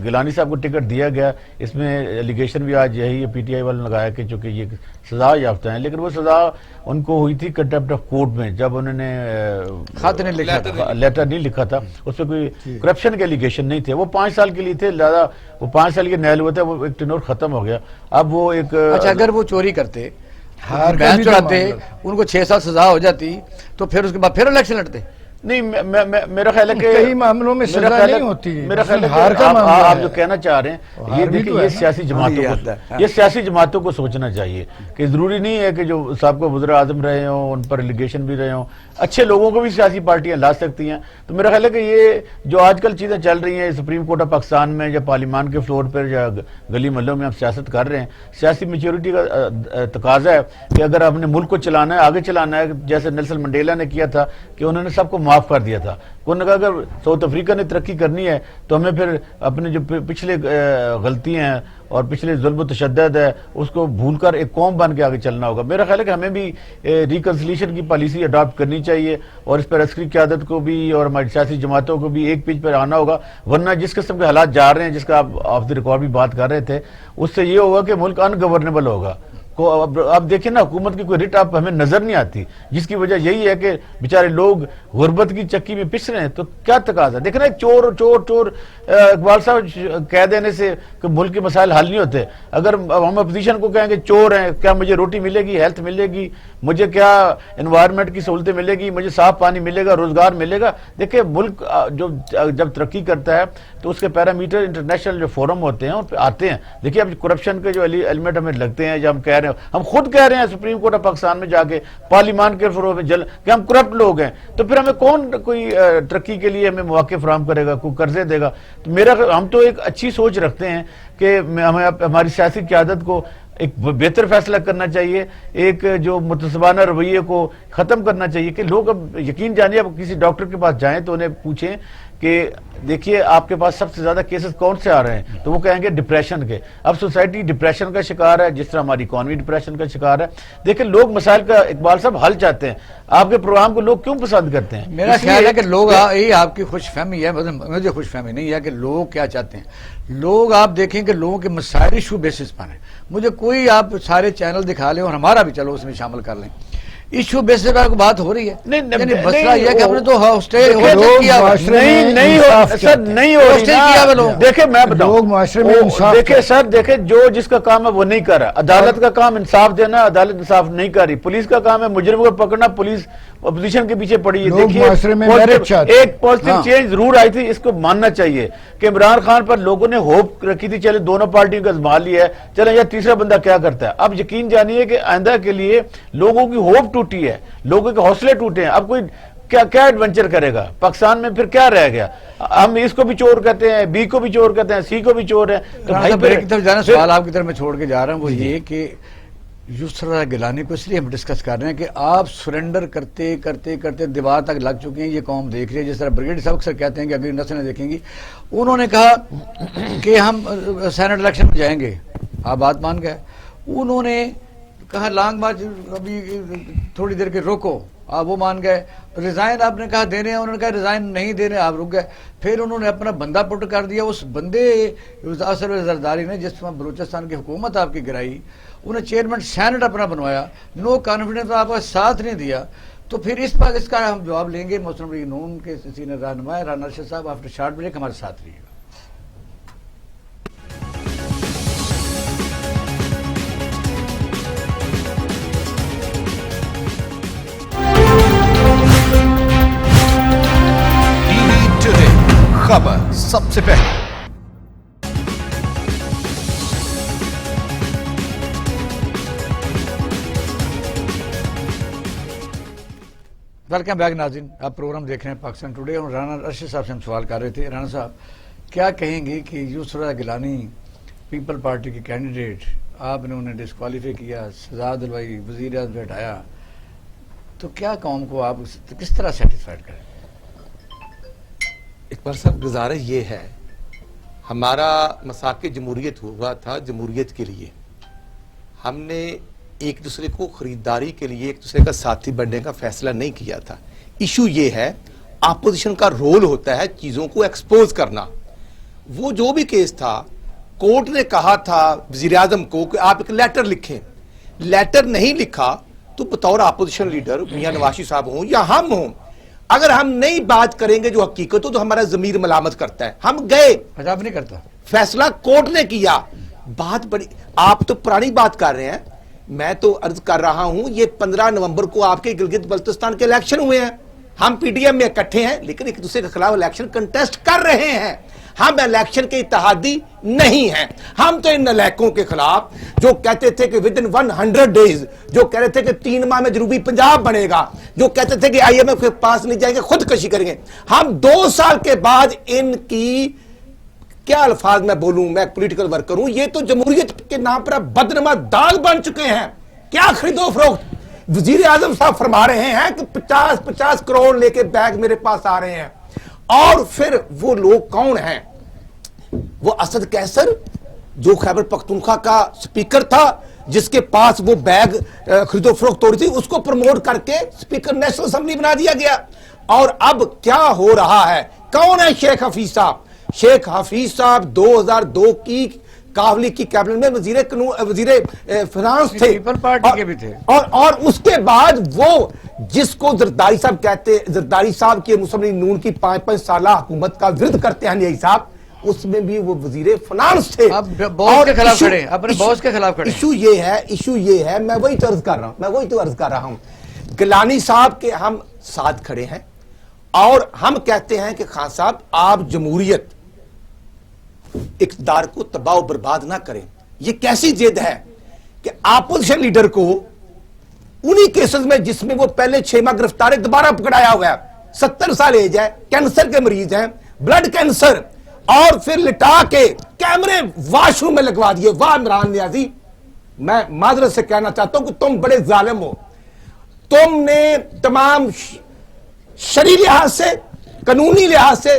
گیلانی صاحب کو ٹکٹ دیا گیا، اس میں ایلیگیشن بھی آج یہی پی ٹی آئی والوں نے لگایا کہ چونکہ یہ سزا یافتہ ہیں، لیکن وہ سزا ان کو ہوئی تھی کنٹیمپٹ آف کورٹ میں جب انہوں نے لیٹر نہیں لکھا تھا. اس پہ کوئی کرپشن کے ایلیگیشن نہیں تھے. وہ 5 سال کے لیے تھے، لہٰذا وہ 5 سال کے نیل ہوئے تھے، وہ ایک ٹینور ختم ہو گیا. اب وہ ایک اچھا اگر وہ چوری کرتے بحث چڑھاتے ان کو 6 سال سزا ہو جاتی تو پھر اس کے بعد پھر الیکشن لڑتے. نہیں میرا خیال ہے کہ کئی معاملوں میں سزا نہیں ہوتی. میرا خیال ہے کہ آپ جو کہنا چاہ رہے ہیں یہ دیکھیں یہ سیاسی جماعتوں کو سوچنا چاہیے کہ ضروری نہیں ہے کہ جو سابقہ وزیر اعظم رہے ہوں ان پر ایلیگیشن بھی رہے ہوں، اچھے لوگوں کو بھی سیاسی پارٹیاں لا سکتی ہیں. تو میرا خیال ہے کہ یہ جو آج کل چیزیں چل رہی ہیں سپریم کورٹ آف پاکستان میں یا پارلیمان کے فلور پر یا گلی محلوں میں ہم سیاست کر رہے ہیں، سیاسی میچورٹی کا تقاضا ہے کہ اگر ہم نے ملک کو چلانا ہے، آگے چلانا ہے، جیسے نیلسن منڈیلا نے کیا تھا کہ انہوں نے سب کو معاف کر دیا تھا. انہوں نے کہا اگر ساؤتھ افریقہ نے ترقی کرنی ہے تو ہمیں پھر اپنے جو پچھلے غلطی ہیں اور پچھلے ظلم و تشدد ہے اس کو بھول کر ایک قوم بن کے آگے چلنا ہوگا. میرا خیال ہے کہ ہمیں بھی ریکنسلیشن کی پالیسی اڈاپٹ کرنی چاہیے اور اس پر عسکری قیادت کو بھی اور ہماری سیاسی جماعتوں کو بھی ایک پیج پر آنا ہوگا، ورنہ جس قسم کے حالات جا رہے ہیں جس کا آپ آف دی ریکارڈ بھی بات کر رہے تھے، اس سے یہ ہوگا کہ ملک ان گورنیبل ہوگا. اب دیکھیں نا حکومت کی کوئی رٹ آپ ہمیں نظر نہیں آتی، جس کی وجہ یہی ہے کہ بیچارے لوگ غربت کی چکی میں پس رہے ہیں. تو کیا تقاضا دیکھنا، چور چور چور اقبال صاحب کہہ دینے سے کہ ملک کے مسائل حل نہیں ہوتے. اگر ہم اپوزیشن کو کہیں کہ چور ہیں، کیا مجھے روٹی ملے گی، ہیلتھ ملے گی، مجھے کیا انوائرمنٹ کی سہولتیں ملے گی، مجھے صاف پانی ملے گا، روزگار ملے گا. دیکھیں ملک جب ترقی کرتا ہے تو اس کے پیرامیٹر انٹرنیشنل جو فورم ہوتے ہیں ان پہ آتے ہیں. دیکھیے اب کرپشن کے جو ایلیمنٹ ہمیں لگتے ہیں، جب ہم کہہ رہے ہیں، ہم خود کہہ رہے ہیں سپریم کورٹ آف پاکستان میں جا کے پارلیمان کے فروغ میں کہ ہم کرپٹ لوگ ہیں، تو پھر ہمیں کون کوئی ترقی کے لیے ہمیں مواقع فراہم کرے گا، کوئی قرضے دے گا. تو ہم تو ایک اچھی سوچ رکھتے ہیں کہ ہمیں ہماری سیاسی قیادت کو ایک بہتر فیصلہ کرنا چاہیے، ایک جو متسبانہ رویے کو ختم کرنا چاہیے کہ لوگ اب یقین جانیے اب کسی ڈاکٹر کے پاس جائیں تو انہیں پوچھیں کہ دیکھیے آپ کے پاس سب سے زیادہ کیسز کون سے آ رہے ہیں، تو وہ کہیں گے ڈپریشن کے. اب سوسائٹی ڈپریشن کا شکار ہے، جس طرح ہماری اکانومی ڈپریشن کا شکار ہے. دیکھیں لوگ مسائل کا اقبال صاحب حل چاہتے ہیں. آپ کے پروگرام کو لوگ کیوں پسند کرتے ہیں؟ میرا خیال ہے کہ لوگ یہ آپ کی خوش فہمی ہے، مجھے خوش فہمی نہیں ہے کہ لوگ کیا چاہتے ہیں. لوگ آپ دیکھیں کہ لوگوں کے مسائل ایشو بیسس پر ہیں. مجھے کوئی آپ سارے چینل دکھا لیں اور ہمارا بھی چلو اس میں شامل کر لیں، ایشو بیسس پر بات ہو رہی ہے. یعنی مسئلہ یہ کہ ہم نے تو ہاسٹل نہیں ہو رہی. دیکھیں میں بتاؤں، دیکھیں سر، دیکھیں جو جس کا کام ہے وہ نہیں کر رہا. عدالت کا کام انصاف دینا، عدالت انصاف نہیں کر رہی. پولیس کا کام ہے مجرم کو پکڑنا، پولیس اپوزیشن کے پیچھے پڑی ہے. دیکھیے ایک پازیٹیو چینج ضرور آئی تھی، اس کو ماننا چاہیے کہ عمران خان پر لوگوں نے ہوپ رکھی تھی، چلے دونوں پارٹیوں کا ازما لیا ہے، چلیں یا تیسرا بندہ کیا کرتا ہے. اب یقین جانیے کہ آئندہ کے لیے لوگوں کی ہوپ ٹوٹی ہے، لوگوں کے حوصلے ٹوٹے ہیں. اب کوئی کیا ایڈونچر کرے گا پاکستان میں؟ پھر کیا رہ گیا؟ ہم اس کو بھی چور کہتے ہیں، بی کو بھی چور کہتے ہیں، سی کو بھی چور ہے. تو سوال آپ کی طرف میں چھوڑ کے جا رہا ہوں وہ یہ کہ یسرا گیلانی کو اس لیے ہم ڈسکس کر رہے ہیں کہ آپ سرنڈر کرتے کرتے کرتے دیوار تک لگ چکے ہیں. یہ قوم دیکھ رہی ہے، جس طرح بریگیڈ صاحب اکثر کہتے ہیں کہ اگلی نسلیں دیکھیں گی. انہوں نے کہا کہ ہم سینٹ الیکشن میں جائیں گے، آپ بات مان گئے. انہوں نے کہا لانگ مارچ ابھی تھوڑی دیر کے روکو، آپ وہ مان گئے. ریزائن آپ نے کہا دینے ہیں، انہوں نے کہا ریزائن نہیں دینے، آپ رک گئے. پھر انہوں نے اپنا بندہ پٹ کر دیا. اس بندے اصل زرداری نے جس میں بلوچستان کی حکومت آپ کی گرائی، انہیں چیئرمین سینٹ اپنا بنوایا، نو کانفیڈنس آپ کا ساتھ نہیں دیا. تو پھر اس کا ہم جواب لیں گے. مسلم لیگ نون کے سینئر رہنما رانا ارشد صاحب آفٹر شارٹ بریک ہمارے ساتھ رہیے گا. خبر سب سے پہلے ویلکم بیک ناظرین، آپ پروگرام دیکھ رہے ہیں پاکستان ٹوڈے اور رانا ارشد صاحب سے ہم سوال کر رہے تھے. رانا صاحب کیا کہیں گے کہ یسرا گیلانی پیپل پارٹی کے کینڈیڈیٹ، آپ نے انہیں ڈسکوالیفائی کیا، سزا دلوائی، وزیر اعظم بیٹھایا، تو کیا قوم کو آپ کس طرح سیٹسفائڈ کریں؟ اقبال صاحب گزارش یہ ہے، ہمارا مساق جمہوریت ہوا تھا جمہوریت کے لیے. ہم نے ایک دوسرے کو خریداری کے لیے ایک دوسرے کا ساتھی بننے کا فیصلہ نہیں کیا تھا. ایشو یہ ہے، اپوزیشن کا رول ہوتا ہے چیزوں کو ایکسپوز کرنا. وہ جو بھی کیس تھا، کورٹ نے کہا تھا وزیر اعظم کو کہ آپ ایک لیٹر لکھیں. لیٹر نہیں لکھا تو بطور اپوزیشن لیڈر میاں نواز شریف صاحب ہوں یا ہم ہوں، اگر ہم نہیں بات کریں گے جو حقیقت ہو تو ہمارا ضمیر ملامت کرتا ہے. ہم گئے، عذاب نہیں کرتا، فیصلہ کورٹ نے کیا. بات بڑی، آپ تو پرانی بات کر رہے ہیں، میں تو عرض کر رہا ہوں یہ 15 نومبر کو آپ کے گلگت بلتستان کے الیکشن ہوئے ہیں. ہم پی ڈی ایم میں اکٹھے ہیں لیکن ایک دوسرے کے خلاف الیکشن کنٹیسٹ کر رہے ہیں. ہم الیکشن کے اتحادی نہیں ہیں. ہم تو ان نلیکوں کے خلاف جو کہتے تھے کہ ود ان 100 ڈیز، جو کہہ رہے تھے کہ 3 ماہ میں جنوبی پنجاب بنے گا، جو کہتے تھے کہ آئی ایم ایف کے پاس نہیں جائیں گے، خودکشی کریں گے. ہم 2 سال کے بعد ان کی کیا الفاظ میں بولوں، میں پولیٹیکل ورکر ہوں، یہ تو جمہوریت کے نام پر بدنما داغ بن چکے ہیں. کیا خرید و فروخت؟ وزیر اعظم صاحب فرما رہے ہیں کہ 50 کروڑ لے کے بیگ میرے پاس آ رہے ہیں. اور پھر وہ لوگ کون ہیں؟ وہ اسد کیسر جو خیبر پختونخوا کا سپیکر تھا، جس کے پاس وہ بیگ خرید و فروخت ہو رہی تھی، اس کو پروموٹ کر کے سپیکر نیشنل اسمبلی بنا دیا گیا. اور اب کیا ہو رہا ہے؟ کون ہے شیخ حفیظ صاحب؟ شیخ حفیظ صاحب 2002 کی کاولی کی کیبنٹ میں وزیر فنانس تھے، پیپل پارٹی کے بھی تھے. اور اس کے بعد وہ جس کو زرداری صاحب کہتے، زرداری صاحب کی مسلم لیگ نون کی 5 سالہ حکومت کا ورد کرتے ہیں یہی صاحب، اس میں بھی وہ وزیر فنانس تھے. باس کے خلاف کھڑے، اپنے باس کے خلاف کھڑے. ایشو یہ ہے، میں وہی تو عرض کر رہا ہوں، گیلانی صاحب کے ہم ساتھ کھڑے ہیں اور ہم کہتے ہیں کہ خان صاحب آپ جمہوریت اقتدار کو تباہ و برباد نہ کریں. یہ کیسی جد ہے کہ اپوزیشن لیڈر کو انہی کیسز میں جس میں وہ پہلے 6 ماہ گرفتار دوبارہ پکڑایا ہوا ہے، 70 سال ایج ہے، کینسر کے مریض ہیں، بلڈ کینسر، اور پھر لٹا کے کیمرے واش روم میں لگوا دیے. واہ عمران نیازی، میں معذرت سے کہنا چاہتا ہوں کہ تم بڑے ظالم ہو. تم نے تمام شرعی لحاظ سے، قانونی لحاظ سے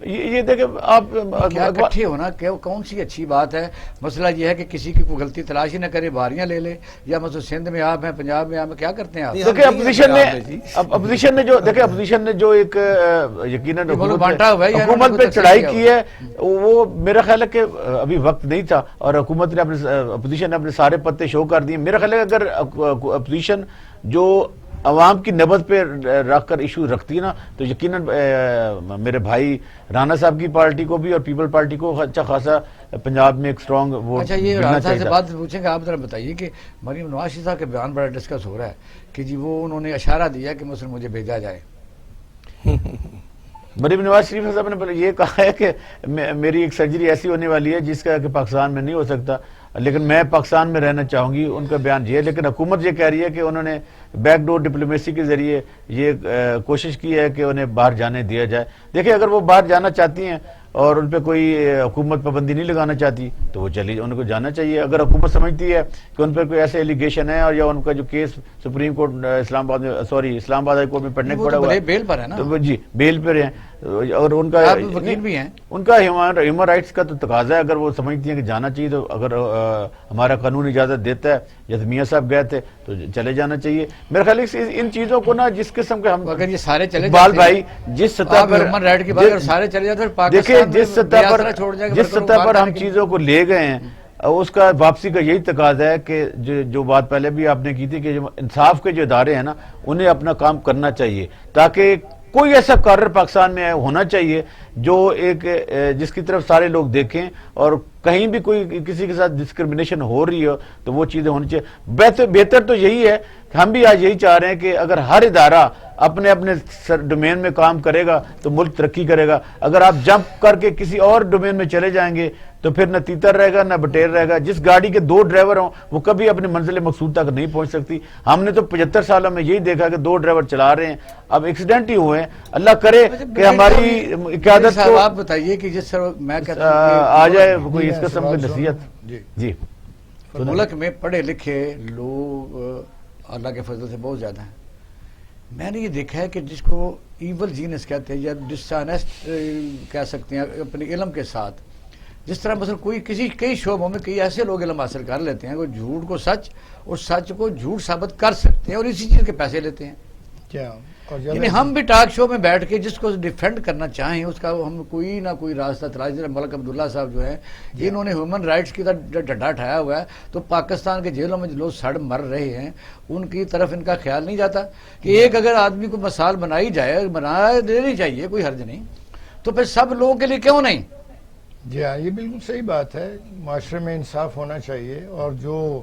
یہ دیکھیں آپ کیا اکٹھے ہونا کون سی اچھی بات ہے؟ مسئلہ یہ ہے کہ کسی کی کوئی غلطی تلاش ہی نہ کرے، باریاں لے لے، یا مثلا سندھ میں آپ ہیں، پنجاب میں آپ ہیں، کیا کرتے ہیں آپ؟ دیکھیں اپوزیشن نے جو ایک یقیناً حکومت پہ چڑھائی کی ہے، وہ میرا خیال ہے کہ ابھی وقت نہیں تھا، اور حکومت نے اپوزیشن نے اپنے سارے پتے شو کر دیے۔ میرا خیال ہے کہ اگر اپوزیشن جو عوام کی نبض پہ رکھ کر ایشو رکھتی ہے نا، تو یقیناً میرے بھائی رانا صاحب کی پارٹی کو بھی اور پیپل پارٹی کو اچھا خاصا پنجاب میں ایک سٹرونگ ووٹ اچھا، یہ ملنا رانا صاحب چاہیے سے تھا۔ بات پوچھیں گے، آپ ذرا بتائیے کہ مریم نواز شریف صاحب کے بیان بڑا ڈسکس ہو رہا ہے کہ جی وہ انہوں نے اشارہ دیا کہ مثلا مجھے بھیجا جائے۔ مریم نواز شریف صاحب نے یہ کہا ہے کہ میری ایک سرجری ایسی ہونے والی ہے جس کا کہ پاکستان میں نہیں ہو سکتا، لیکن میں پاکستان میں رہنا چاہوں گی، ان کا بیان یہ ہے۔ لیکن حکومت یہ کہہ رہی ہے کہ انہوں نے بیک ڈور ڈپلومیسی کے ذریعے یہ کوشش کی ہے کہ انہیں باہر جانے دیا جائے۔ دیکھیں اگر وہ باہر جانا چاہتی ہیں اور ان پہ کوئی حکومت پابندی نہیں لگانا چاہتی تو وہ چلی، ان کو جانا چاہیے۔ اگر حکومت سمجھتی ہے کہ ان پہ کوئی ایسے ایلیگیشن ہے، اور یا ان کا جو کیس سپریم کورٹ اسلام آباد ہائی کورٹ میں پڑھنے پڑا ہوا ہے، بیل پر ہے نا، تو جی بیل پہ ہیں، اور ان کا وکیل بھی ہیں، ان کا ہیومن رائٹس کا تو تقاضا ہے۔ اگر وہ سمجھتی ہیں کہ جانا چاہیے تو اگر ہمارا قانون اجازت دیتا ہے، جیسے میاں صاحب گئے تھے تو چلے جانا چاہیے۔ میرے خیال ہے ان چیزوں کو نا جس قسم کے ہم اگر یہ سارے چلے اقبال بھائی جس سطح پر ہیومن رائٹ کی بات اگر سارے چلے جاتے ہیں، دیکھیں جس سطح پر ہم چیزوں کو لے گئے ہیں، اس کا واپسی کا یہی تقاضا ہے کہ جو بات پہلے بھی آپ نے کی تھی کہ جو انصاف کے جو ادارے ہیں نا، انہیں اپنا کام کرنا چاہیے، تاکہ کوئی ایسا قرار پاکستان میں ہونا چاہیے جو ایک جس کی طرف سارے لوگ دیکھیں، اور کہیں بھی کوئی کسی کے ساتھ ڈسکرمنیشن ہو رہی ہو تو وہ چیزیں ہونی چاہیے۔ بہتر تو یہی ہے کہ ہم بھی آج یہی چاہ رہے ہیں کہ اگر ہر ادارہ اپنے اپنے ڈومین میں کام کرے گا تو ملک ترقی کرے گا۔ اگر آپ جمپ کر کے کسی اور ڈومین میں چلے جائیں گے تو پھر نہ تیتر رہے گا نہ بٹیر رہے گا۔ جس گاڑی کے 2 ڈرائیور ہوں وہ کبھی اپنی منزل مقصود تک نہیں پہنچ سکتی۔ ہم نے تو 75 سالوں میں یہی دیکھا کہ 2 ڈرائیور چلا رہے ہیں، اب ایکسیڈنٹ ہی ہوئے ہیں۔ اللہ کرے کہ ہماری قیادت کو آپ بتائیے کہ جس طرح میں کہتا ہوں آ جائے کوئی اس قسم کی نصیحت۔ جی ملک میں پڑھے لکھے لوگ اللہ کے فضل سے بہت زیادہ ہیں۔ میں نے یہ دیکھا ہے کہ جس کو ایول جینس کہتے ہیں یا ڈسانیسٹ کہہ سکتے ہیں اپنے علم کے ساتھ، جس طرح مثلا کئی شعبوں میں کئی ایسے لوگ علم حاصل کر لیتے ہیں وہ جھوٹ کو سچ اور سچ کو جھوٹ ثابت کر سکتے ہیں، اور اسی چیز کے پیسے لیتے ہیں۔ کیا یعنی ہم بھی ٹاک شو میں بیٹھ کے جس کو ڈیفینڈ کرنا چاہیں اس کا ہم کوئی نہ کوئی راستہ تلاش۔ ملک عبداللہ صاحب جو ہیں انہوں نے ہیومن رائٹس کی ڈنڈا اٹھایا ہوا ہے، تو پاکستان کے جیلوں میں جو لوگ سڑ مر رہے ہیں ان کی طرف ان کا خیال نہیں جاتا کہ ایک اگر آدمی کو مثال بنائی جائے، بنا دینی چاہیے، کوئی حرج نہیں، تو پھر سب لوگوں کے لیے کیوں نہیں؟ جی ہاں، یہ بالکل صحیح بات ہے۔ معاشرے میں انصاف ہونا چاہیے، اور جو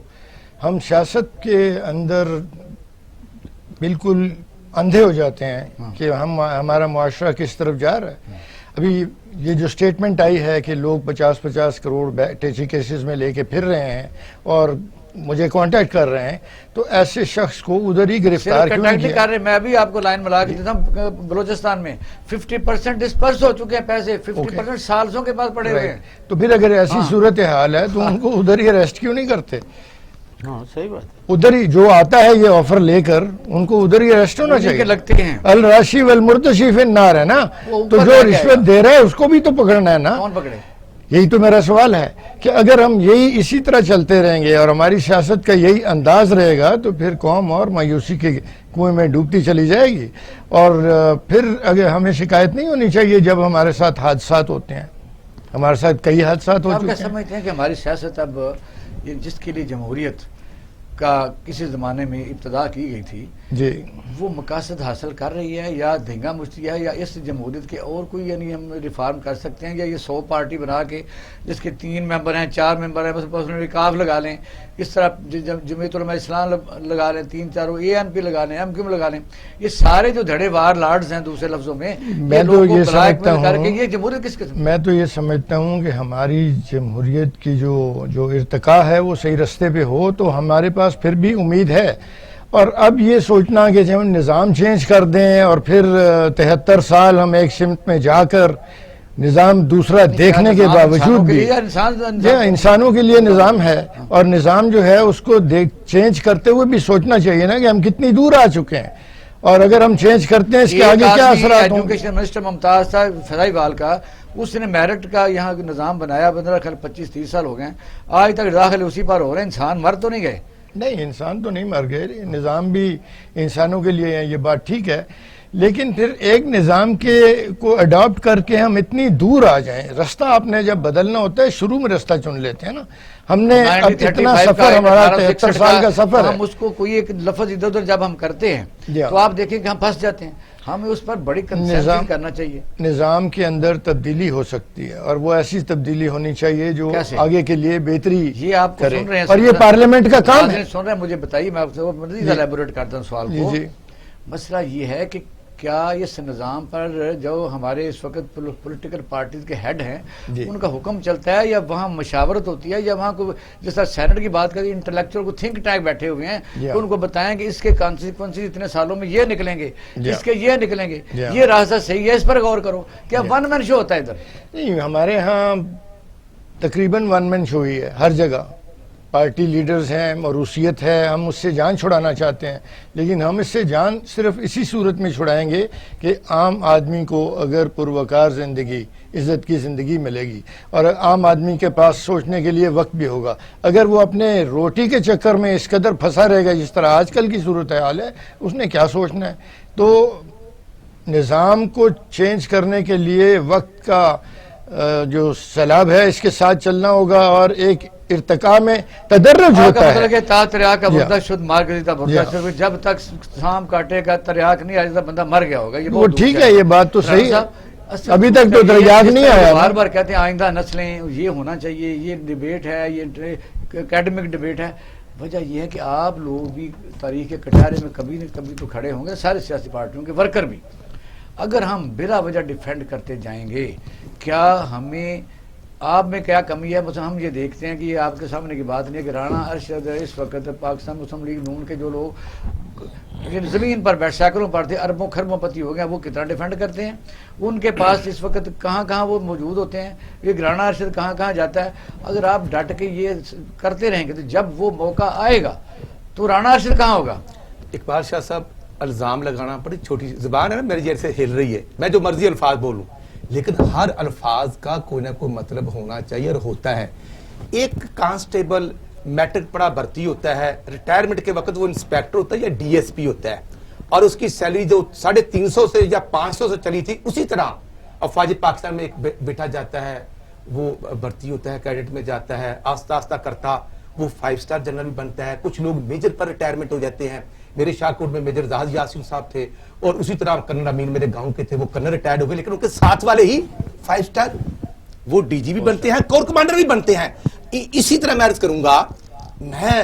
ہم سیاست کے اندر بالکل اندھے ہو جاتے ہیں کہ ہمارا معاشرہ کس طرف جا رہا ہے۔ ابھی یہ جو سٹیٹمنٹ آئی ہے کہ لوگ 50 کروڑ ٹیچی کیسز میں لے کے پھر رہے ہیں اور مجھے کانٹیکٹ کر رہے ہیں، تو ایسے شخص کو ادھر ہی گرفتار کیوں نہیں کیا؟ کر رہے ہیں؟ میں بھی آپ کو لائن ملا کے دیتا ہوں، بلوچستان میں 50% ڈسپرس ہو چکے ہیں پیسے، 50% سالسوں کے پاس پڑے ہوئے ہیں۔ تو پھر اگر ایسی صورتحال ہے تو ان کو ادھر ہی اریسٹ کیوں نہیں کرتے؟ ہاں صحیح بات ہے، ادھر ہی جو آتا ہے یہ آفر لے کر ان کو ادھر ہی اریسٹ ہونا چاہیے۔ لگتے ہیں الراشی والمرتشی فی النار ہے نا، تو جو رشوت دے رہا ہے اس کو بھی تو پکڑنا ہے نا۔ کون پکڑے؟ یہی تو میرا سوال ہے کہ اگر ہم یہی اسی طرح چلتے رہیں گے اور ہماری سیاست کا یہی انداز رہے گا تو پھر قوم اور مایوسی کے کنویں میں ڈوبتی چلی جائے گی، اور پھر اگر ہمیں شکایت نہیں ہونی چاہیے جب ہمارے ساتھ حادثات ہوتے ہیں۔ ہمارے ساتھ کئی حادثات ہو آپ چکے کیا ہیں۔ سمجھتے ہیں کہ ہماری سیاست اب یہ جس کے لیے جمہوریت کا کسی زمانے میں ابتدا کی گئی تھی، جی وہ مقاصد حاصل کر رہی ہے یا دھنگا مچتی ہے، یا اس جمہوریت کے اور کوئی یعنی ہم ریفارم کر سکتے ہیں، یا یہ 100 پارٹی بنا کے جس کے 3 ممبر ہیں 4 ممبر ہیں، بس وقاف لگا لیں، اس طرح جمعیت علماء اسلام لگا لیں 3-4، ANP لگا لیں، MQM لگا لیں، یہ سارے جو دھڑے وار لارڈز ہیں دوسرے لفظوں میں، میں تو یہ سمجھتا ہوں، یہ جمہوریت کس قسم؟ میں تو یہ سمجھتا ہوں کہ ہماری جمہوریت کی جو ارتقاء ہے وہ صحیح رستے پہ ہو تو ہمارے پاس پھر بھی امید ہے۔ اور اب یہ سوچنا کہ جب ہم نظام چینج کر دیں اور پھر 73 سال ہم ایک سمت میں جا کر نظام دوسرا دیکھنے کے باوجود بھی، انسانوں کے لیے نظام ہے، اور نظام جو ہے اس کو چینج کرتے ہوئے بھی سوچنا چاہیے نا کہ ہم کتنی دور آ چکے ہیں، اور اگر ہم چینج کرتے ہیں اس کے آگے کیا اثرات ہوں گے؟ ایجوکیشن منسٹر ممتاز تھا فضائی بال کا، اس نے میرٹ کا یہاں نظام بنایا، 25-30 سال ہو گئے ہیں، آج تک داخل اسی پر ہو رہے ہیں، انسان مر تو نہیں گئے؟ نہیں، انسان تو نہیں مر گئے، نظام بھی انسانوں کے لیے ہے، یہ بات ٹھیک ہے، لیکن پھر ایک نظام کو اڈاپٹ کر کے ہم اتنی دور آ جائیں، رستہ آپ نے جب بدلنا ہوتا ہے شروع میں رستہ چن لیتے ہیں نا، ہم نے اب اتنا سفر، ہمارا 73 سال کا سفر ہے، ہم اس کو کوئی ایک لفظ ادھر ادھر جب ہم کرتے ہیں تو آپ دیکھیں کہ ہم پھنس جاتے ہیں، ہمیں اس پر بڑی کنسنٹریٹ کرنا چاہیے۔ نظام کے اندر تبدیلی ہو سکتی ہے، اور وہ ایسی تبدیلی ہونی چاہیے جو آگے کے لیے بہتری یہ آپ کو سن رہے ہیں، اور یہ پارلیمنٹ کا کام ہے۔ سن رہے ہیں، مجھے بتائیے، میں آپ سے مزید الیبوریٹ کرتا ہوں سوال کو۔ مسئلہ یہ ہے کہ کیا اس نظام پر جو ہمارے اس وقت پولیٹیکل پارٹیز کے ہیڈ ہیں ان کا حکم چلتا ہے، یا وہاں مشاورت ہوتی ہے، یا وہاں کو جس طرح سینٹ کی بات کریں انٹلیکچوئل کو تھنک ٹینک بیٹھے ہوئے ہیں کہ ان کو بتائیں کہ اس کے کانسیکوینسز اتنے سالوں میں یہ نکلیں گے، اس کے یہ نکلیں گے، یہ راستہ صحیح ہے، اس پر غور کرو۔ کیا ون مین شو ہوتا ہے ادھر؟ نہیں، ہمارے ہاں تقریباً ون مین شو ہی ہے ہر جگہ، پارٹی لیڈرز ہیں، موروثیت ہے، ہم اس سے جان چھڑانا چاہتے ہیں، لیکن ہم اس سے جان صرف اسی صورت میں چھڑائیں گے کہ عام آدمی کو اگر پروقار زندگی، عزت کی زندگی ملے گی، اور عام آدمی کے پاس سوچنے کے لیے وقت بھی ہوگا۔ اگر وہ اپنے روٹی کے چکر میں اس قدر پھنسا رہے گا جس طرح آج کل کی صورتحال ہے، اس نے کیا سوچنا ہے؟ تو نظام کو چینج کرنے کے لیے وقت کا جو سیلاب ہے اس کے ساتھ چلنا ہوگا، اور ایک ارتقاء میں تدرج ہوتا ہے۔ جب تک سام کاٹے کا تریاک نہیں آ جاتا بندہ مر گیا ہوگا، وہ ٹھیک ہے، یہ بات تو صحیح ہے، ابھی تک تو تریاک نہیں آیا۔ بار بار کہتے ہیں آئندہ نسلیں یہ ہونا چاہیے، یہ ڈیبیٹ ہے، یہ اکیڈمک ڈیبیٹ ہے۔ وجہ یہ ہے کہ آپ لوگ بھی تاریخ کے کٹہرے میں کبھی نہ کبھی تو کھڑے ہوں گے، سارے سیاسی پارٹیوں کے ورکر بھی۔ اگر ہم بلا وجہ ڈیفینڈ کرتے جائیں گے، کیا ہمیں آپ میں کیا کمی ہے؟ بس ہم یہ دیکھتے ہیں کہ یہ آپ کے سامنے کی بات نہیں ہے کہ رانا ارشد اس وقت پاکستان مسلم لیگ نون کے جو لوگ زمین پر بیٹھ سینکڑوں پر تھے، اربوں خربوں پتی ہو گئے، وہ کتنا ڈیفینڈ کرتے ہیں؟ ان کے پاس اس وقت کہاں کہاں وہ موجود ہوتے ہیں، یہ رانا ارشد کہاں کہاں جاتا ہے۔ اگر آپ ڈٹ کے یہ کرتے رہیں گے تو جب وہ موقع آئے گا تو رانا ارشد کہاں ہوگا؟ اقبال شاہ صاحب، الزام لگانا بڑی چھوٹی زبان ہے نا، میری جیسے ہل رہی ہے، میں جو مرضی الفاظ بولوں، لیکن ہر الفاظ کا کوئی نہ کوئی مطلب ہونا چاہیے، اور ہوتا ہے۔ ایک کانسٹیبل میٹرک پڑھا بھرتی ہوتا ہے، ریٹائرمنٹ کے وقت وہ انسپیکٹر ہوتا ہے یا ڈی ایس پی ہوتا ہے، اور اس کی سیلری جو 350 سے یا 500 سے چلی تھی، اسی طرح افواج پاکستان میں ایک بیٹا جاتا ہے، وہ بھرتی ہوتا ہے، کیڈٹ میں جاتا ہے، آہستہ آہستہ کرتا وہ 5 سٹار جنرل بنتا ہے۔ کچھ لوگ میجر پر ریٹائرمنٹ ہو جاتے ہیں، میرے شاہکوٹ میں میجر زاہد یاسین صاحب تھے، اور اسی طرح کرنل امین میرے گاؤں کے تھے، وہ کرنل ریٹائرڈ ہو گئے، لیکن ان کے ساتھ والے ہی 5 سٹار وہ ڈی جی بھی بنتے ہیں، کور کمانڈر بھی بنتے ہیں۔ اسی طرح میں عرض کروں گا، میں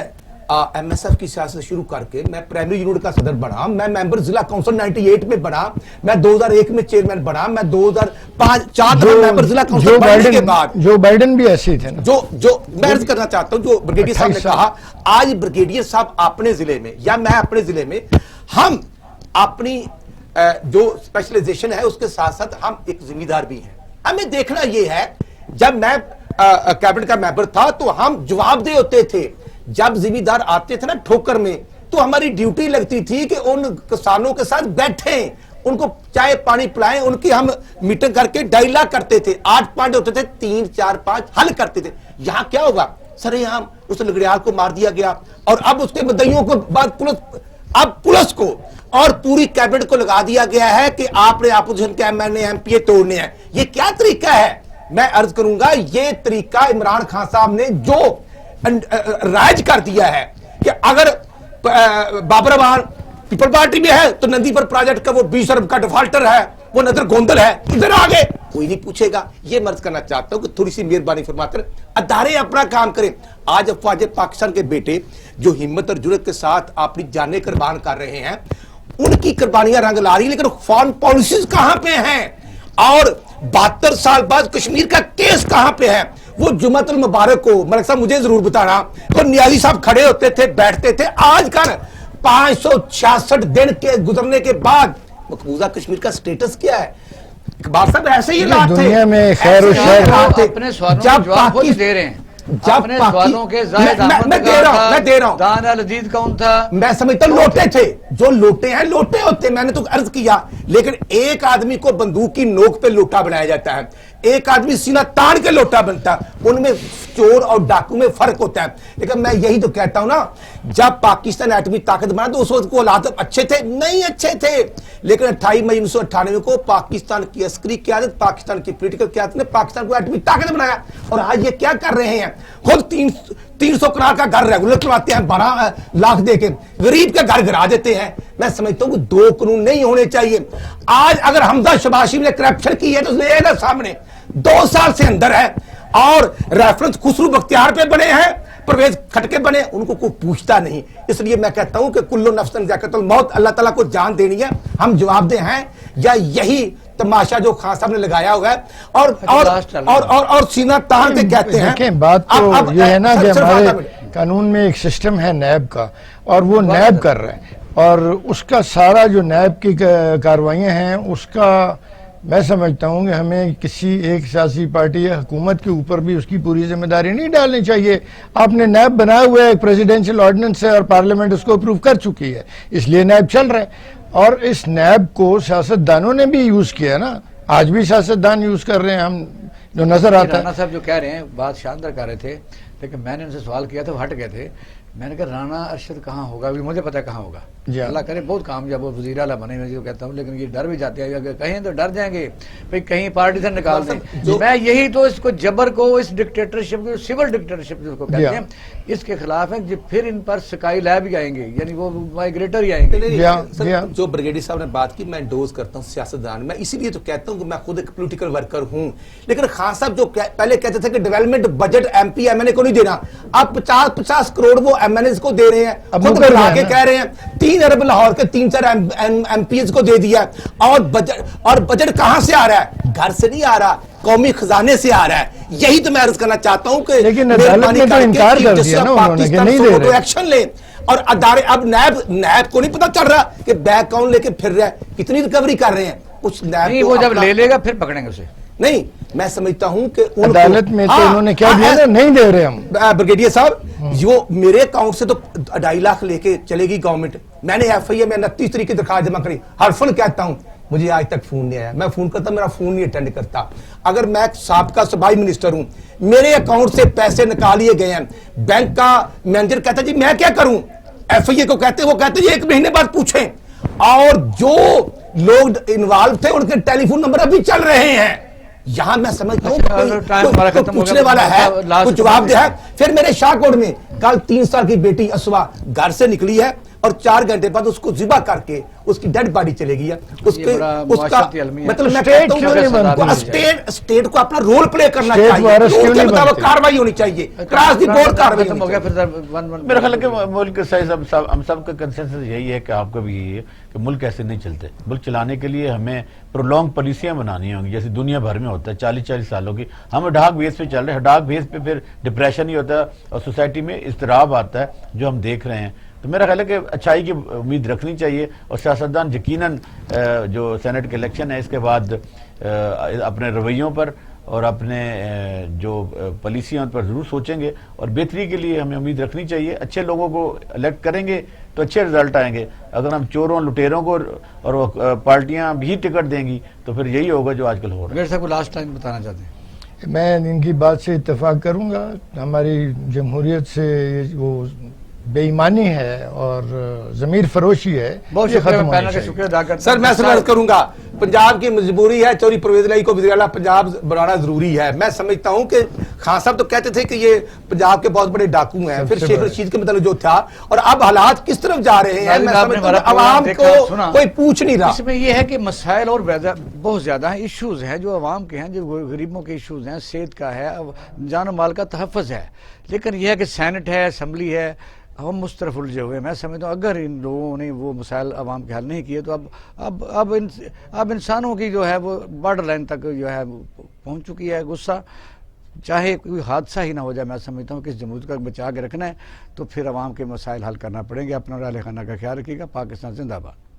ایم ایس ایف کی سیاست شروع کر کے میں پرائمری یونٹ کا صدر بنا، میں ممبر ضلع کونسل 98 میں بنا، میں 2001 میں چیئرمین بنا، میں 2004 دفعہ ممبر ضلع کونسل بننے کے بعد جو بائیڈن بھی ایسے تھے نا، جو میں عرض کرنا چاہتا ہوں، جو بریگیڈیئر صاحب نے کہا، آج بریگیڈیئر صاحب اپنے ضلع میں یا میں اپنے ضلع میں، ہم اپنی جو اسپیشلائزیشن ہے اس کے ساتھ ساتھ ہم ایک ذمہ دار بھی ہیں۔ ہمیں دیکھنا یہ ہے، جب میں کیبنٹ کا ممبر تھا تو ہم جواب دہ ہوتے تھے، جب ذمہ دار آتے تھے نا ٹھوکر میں، تو ہماری ڈیوٹی لگتی تھی کہ ان کسانوں کے ساتھ بیٹھیں، ان کو چائے پانی پلائیں، ان کی ہم میٹنگ کر کے ڈائلاگ کرتے تھے، 8 پوائنٹ ہوتے تھے، 3 4 5 حل کرتے تھے۔ یہاں کیا ہوگا؟ سر یہاں اس لگڑیال کو مار دیا گیا، اور اب اس کے مدعیوں کو بعد پولیس کو اور پوری کیبنٹ کو لگا دیا گیا ہے کہ آپ نے اپوزیشن کے M N A M P A توڑنے ہیں۔ یہ کیا طریقہ ہے؟ میں عرض کروں گا، یہ طریقہ عمران خان صاحب نے جو رائج کر دیا ہے کہ اگر بابر امان پیپل پارٹی میں ہے تو نندی پر پروجیکٹ کا وہ 20 ارب کا ڈیفالٹر ہے، وہ نظر گوندل ہے، ادھر آگے کوئی نہیں پوچھے گا۔ یہ مرض کرنا چاہتا ہوں کہ تھوڑی سی مہربانی فرما کر ادارے اپنا کام کریں۔ آج افواج پاکستان کے بیٹے جو ہمت اور جرات کے ساتھ اپنی جانیں قربان کر رہے ہیں، ان کی قربانیاں رنگ لا رہی ہیں، لیکن فارن پالیسیز کہاں پہ ہیں؟ اور 72 سال بعد کشمیر کا کیس کہاں پہ ہے؟ وہ جمعۃ المبارک کو ملک صاحب مجھے ضرور بتانا، تو نیازی صاحب کھڑے ہوتے تھے، بیٹھتے تھے۔ آج کل 566 دن کے گزرنے کے بعد مقبوضہ کشمیر کا سٹیٹس کیا ہے؟ اقبال صاحب ایسے ہی حالات تھے، دنیا میں خیر و شر اپنے سوالوں کے جواب خود دے رہے ہیں۔ اپنے سوالوں کے زاہد احمد میں دے رہا ہوں دان العزیز کون تھا؟ میں سمجھتا ہوں لوٹے تھے، جو لوٹے ہیں لوٹے ہوتے، میں نے تو عرض کیا، لیکن ایک آدمی کو بندوق کی نوک پہ لوٹا بنایا جاتا ہے، ایک آدمی سینہ تان کے لوٹا بنتا ہے، ان میں چور اور ڈاکو میں فرق ہوتا ہے۔ لیکن میں یہی تو کہتا ہوں نا، جب پاکستان ایٹمی طاقت بنا تو اس وقت کو حالات اچھے تھے نہیں، اچھے تھے، لیکن 28 مئی 1998 کو پاکستان کی عسکری قیادت، پاکستان کی پولیٹیکل قیادت نے پاکستان کو ایٹمی طاقت بنایا، اور آج یہ کیا کر رہے ہیں؟ خود 300 کروڑ کا گھر ریگولر کرواتے ہیں 12 لاکھ دے کے، غریب کا گھر گرا دیتے ہیں۔ میں سمجھتا ہوں کہ 2 قانون نہیں ہونے چاہیے۔ آج اگر حمزہ شباشی نے کرپشن کی ہے تو لے نا سامنے، 2 سال سے اندر ہے، اور ریفرنس خسرو بختیار پہ بنے ہیں، پرویز کھٹکے بنے، ان کو کوئی پوچھتا نہیں۔ اس لیے میں کہتا ہوں کہ کل نفس ذائقۃ الموت، اللہ تعالیٰ کو جان دینی ہے، ہم جواب دہ ہیں، یا یہی تماشا جو خان صاحب نے لگایا ہوا ہے اور سینہ تان کے کہتے ہیں۔ دیکھیں بات تو یہ ہے نا کہ ہمارے قانون میں ایک سسٹم ہے نیب کا، اور وہ نیب کر رہا ہے، اور اس کا سارا جو نیب کی کاروائیاں ہیں اس کا میں سمجھتا ہوں کہ ہمیں کسی ایک سیاسی پارٹی یا حکومت کے اوپر بھی اس کی پوری ذمہ داری نہیں ڈالنی چاہیے۔ آپ نے نیب بنایا ہوا ہے، ایک پریزیڈنشل آرڈیننس ہے اور پارلیمنٹ اس کو اپروو کر چکی ہے، اس لیے نیب چل رہا ہے، اور اس نیب کو سیاست دانوں نے بھی یوز کیا ہے نا، آج بھی سیاست دان یوز کر رہے ہیں، ہم جو نظر آتا ہے۔ رانا صاحب جو کہہ رہے ہیں بات شاندار کر رہے تھے، لیکن میں نے ان سے سوال کیا تھا، وہ ہٹ گئے تھے۔ میں نے کہا رانا ارشد کہاں ہوگا؟ ابھی مجھے پتا کہاں ہوگا، اللہ کرے بہت کامیاب وہ وزیر اعلیٰ بنے، میں جو کہتا ہوں، لیکن یہ ڈر بھی جاتے ہیں، اگر کہیں تو ڈر جائیں گے بھئی کہیں پارٹی سے نکال دیں۔ میں یہی تو اس کو جبر کو، اس ڈکٹیٹرشپ کو، سول ڈکٹیٹرشپ جس کو کہتے ہیں، اس کے خلاف ہیں، پھر ان پر سکائی لیب ہی آئیں گے، یعنی وہ مائیگریٹر ہی آئیں گے۔ جو بریگیڈیئر صاحب نے بات کی، میں انڈوز کرتا ہوں سیاستدان، میں اسی لیے تو کہتا ہوں کہ میں خود ایک پولیٹیکل ورکر ہوں، لیکن خان صاحب جو پہلے کہتے تھے کہ development budget M P M N A کو نہیں دینا، اب 50 کروڑ وہ ایم این ایز کو دے رہے ہیں، خود بلا کے کہہ رہے ہیں 3 ارب لاہور کے 3-4 ایم پی ایز کو دے دیا، اور بجٹ کہاں سے آ رہا ہے؟ گھر سے نہیں آ رہا، قومی خزانے سے آ رہا ہے۔ یہی تو میں عرض کرنا چاہتا ہوں کہ لیکن عدالت نے تو انکار کر دیا نا انہوں نے کہ نہیں دے رہے، ایکشن لیں، اور ادارے اب نیب کو نہیں پتا چل رہا کہ بیک اکاؤنٹ لے کے پھر رہا ہے، کتنی ریکوری کر رہے ہیں کچھ نیب، وہ جب لے لے گا پھر پکڑیں گے اسے۔ نہیں، میں سمجھتا ہوں کہ عدالت میں تو انہوں نے کیا دیا نا، نہیں دے رہے ہم۔ بریگیڈیئر صاحب، جو میرے اکاؤنٹ سے تو 2.5 لاکھ لے کے چلے گی گورنمنٹ، میں نے ایف آئی اے میں 29 تاریخ کی درخواست جمع کری، ہرفن کہتا ہوں مجھے آج تک فون نہیں آیا، میں فون کرتا میرا فون نہیں اٹینڈ کرتا۔ اگر میں سابقہ صوبائی منسٹر ہوں، میرے اکاؤنٹ سے پیسے نکالیے گئے ہیں، بینک کا مینیجر کہتا جی میں کیا کروں، ایف آئی اے کو کہتے، وہ کہتے جی 1 مہینے بعد پوچھیں، اور جو لوگ انوالو تھے ان کے ٹیلی فون نمبر ابھی چل رہے ہیں۔ یہاں میں سمجھتا ہوں کوئی پوچھنے والا ہے، کوئی جواب دے ہے۔ پھر میرے شاہ کوٹ میں کل 3 سال کی بیٹی اسوا گھر سے نکلی ہے، اور 4 گھنٹے بعد اس کو ذبح کر کے اس کی ڈیڈ باڈی چلے گئی ہے۔ اس کا مطلب میں کہتا ہوں اسٹیٹ کو اپنا رول پلے کرنا چاہیے، رول کے مطابق کاروائی ہونی چاہیے، کراس دی بورڈ کاروائی ہونی چاہیے۔ میرا خیال ہے کہ ملک کے صحیح ہم سب کا کنسنسس یہی ہے کہ آپ کا بھی یہی ہے کہ ملک ایسے نہیں چلتے۔ ملک چلانے کے لیے ہمیں پرولونگ پالیسیاں بنانی ہوں گی، جیسے دنیا بھر میں ہوتا ہے 40 سالوں کی، ہم ڈھاک بیس پہ چل رہے ہیں، ڈھاک بیس پہ پھر ڈپریشن ہی ہوتا ہے اور سوسائٹی میں اضطراب آتا ہے جو ہم دیکھ رہے ہیں۔ تو میرا خیال ہے کہ اچھائی کی امید رکھنی چاہیے، اور سیاستدان یقیناً جو سینٹ کے الیکشن ہے اس کے بعد اپنے رویوں پر اور اپنے جو پالیسیاں پر ضرور سوچیں گے، اور بہتری کے لیے ہمیں امید رکھنی چاہیے۔ اچھے لوگوں کو الیکٹ کریں گے تو اچھے رزلٹ آئیں گے، اگر ہم چوروں لٹیروں کو اور پارٹیاں بھی ٹکٹ دیں گی تو پھر یہی ہوگا جو آج کل ہو رہا ہے۔ میرے صاحب کو لاسٹ ٹائم بتانا چاہتے ہیں؟ میں ان کی بات سے اتفاق کروں گا، ہماری جمہوریت سے وہ بے ایمانی ہے اور ضمیر فروشی ہے، بہت شکریہ ادا کرتا ہوں۔ سر میں سر کروں گا، پنجاب کی مجبوری ہے چوری پرویز الہی کو وزیر اعلیٰ پنجاب بنانا ضروری ہے۔ میں سمجھتا ہوں کہ خان صاحب تو کہتے تھے کہ یہ پنجاب کے بہت بڑے ڈاکو ہیں، پھر شیخ رشید کے مطلب جو تھا، اور اب حالات کس طرف جا رہے ہیں میں سمجھتا ہوں عوام کو کوئی پوچھ نہیں رہا۔ اس میں یہ ہے کہ مسائل اور بہت زیادہ ہیں، ایشوز ہیں جو عوام کے ہیں، جو غریبوں کے ایشوز ہیں، صحت کا ہے، جان و مال کا تحفظ ہے، لیکن یہ ہے کہ سینٹ ہے، اسمبلی ہے، ہم مسترف الجھے ہوئے۔ میں سمجھتا ہوں اگر ان لوگوں نے وہ مسائل عوام کے حل نہیں کیے تو اب انسانوں کی جو ہے وہ بارڈر لائن تک جو ہے پہنچ چکی ہے غصہ، چاہے کوئی حادثہ ہی نہ ہو جائے۔ میں سمجھتا ہوں کہ اس جمہوریت کو بچا کے رکھنا ہے تو پھر عوام کے مسائل حل کرنا پڑیں گے۔ اپنا اور اہل خانہ کا خیال رکھیے گا۔ پاکستان زندہ باد۔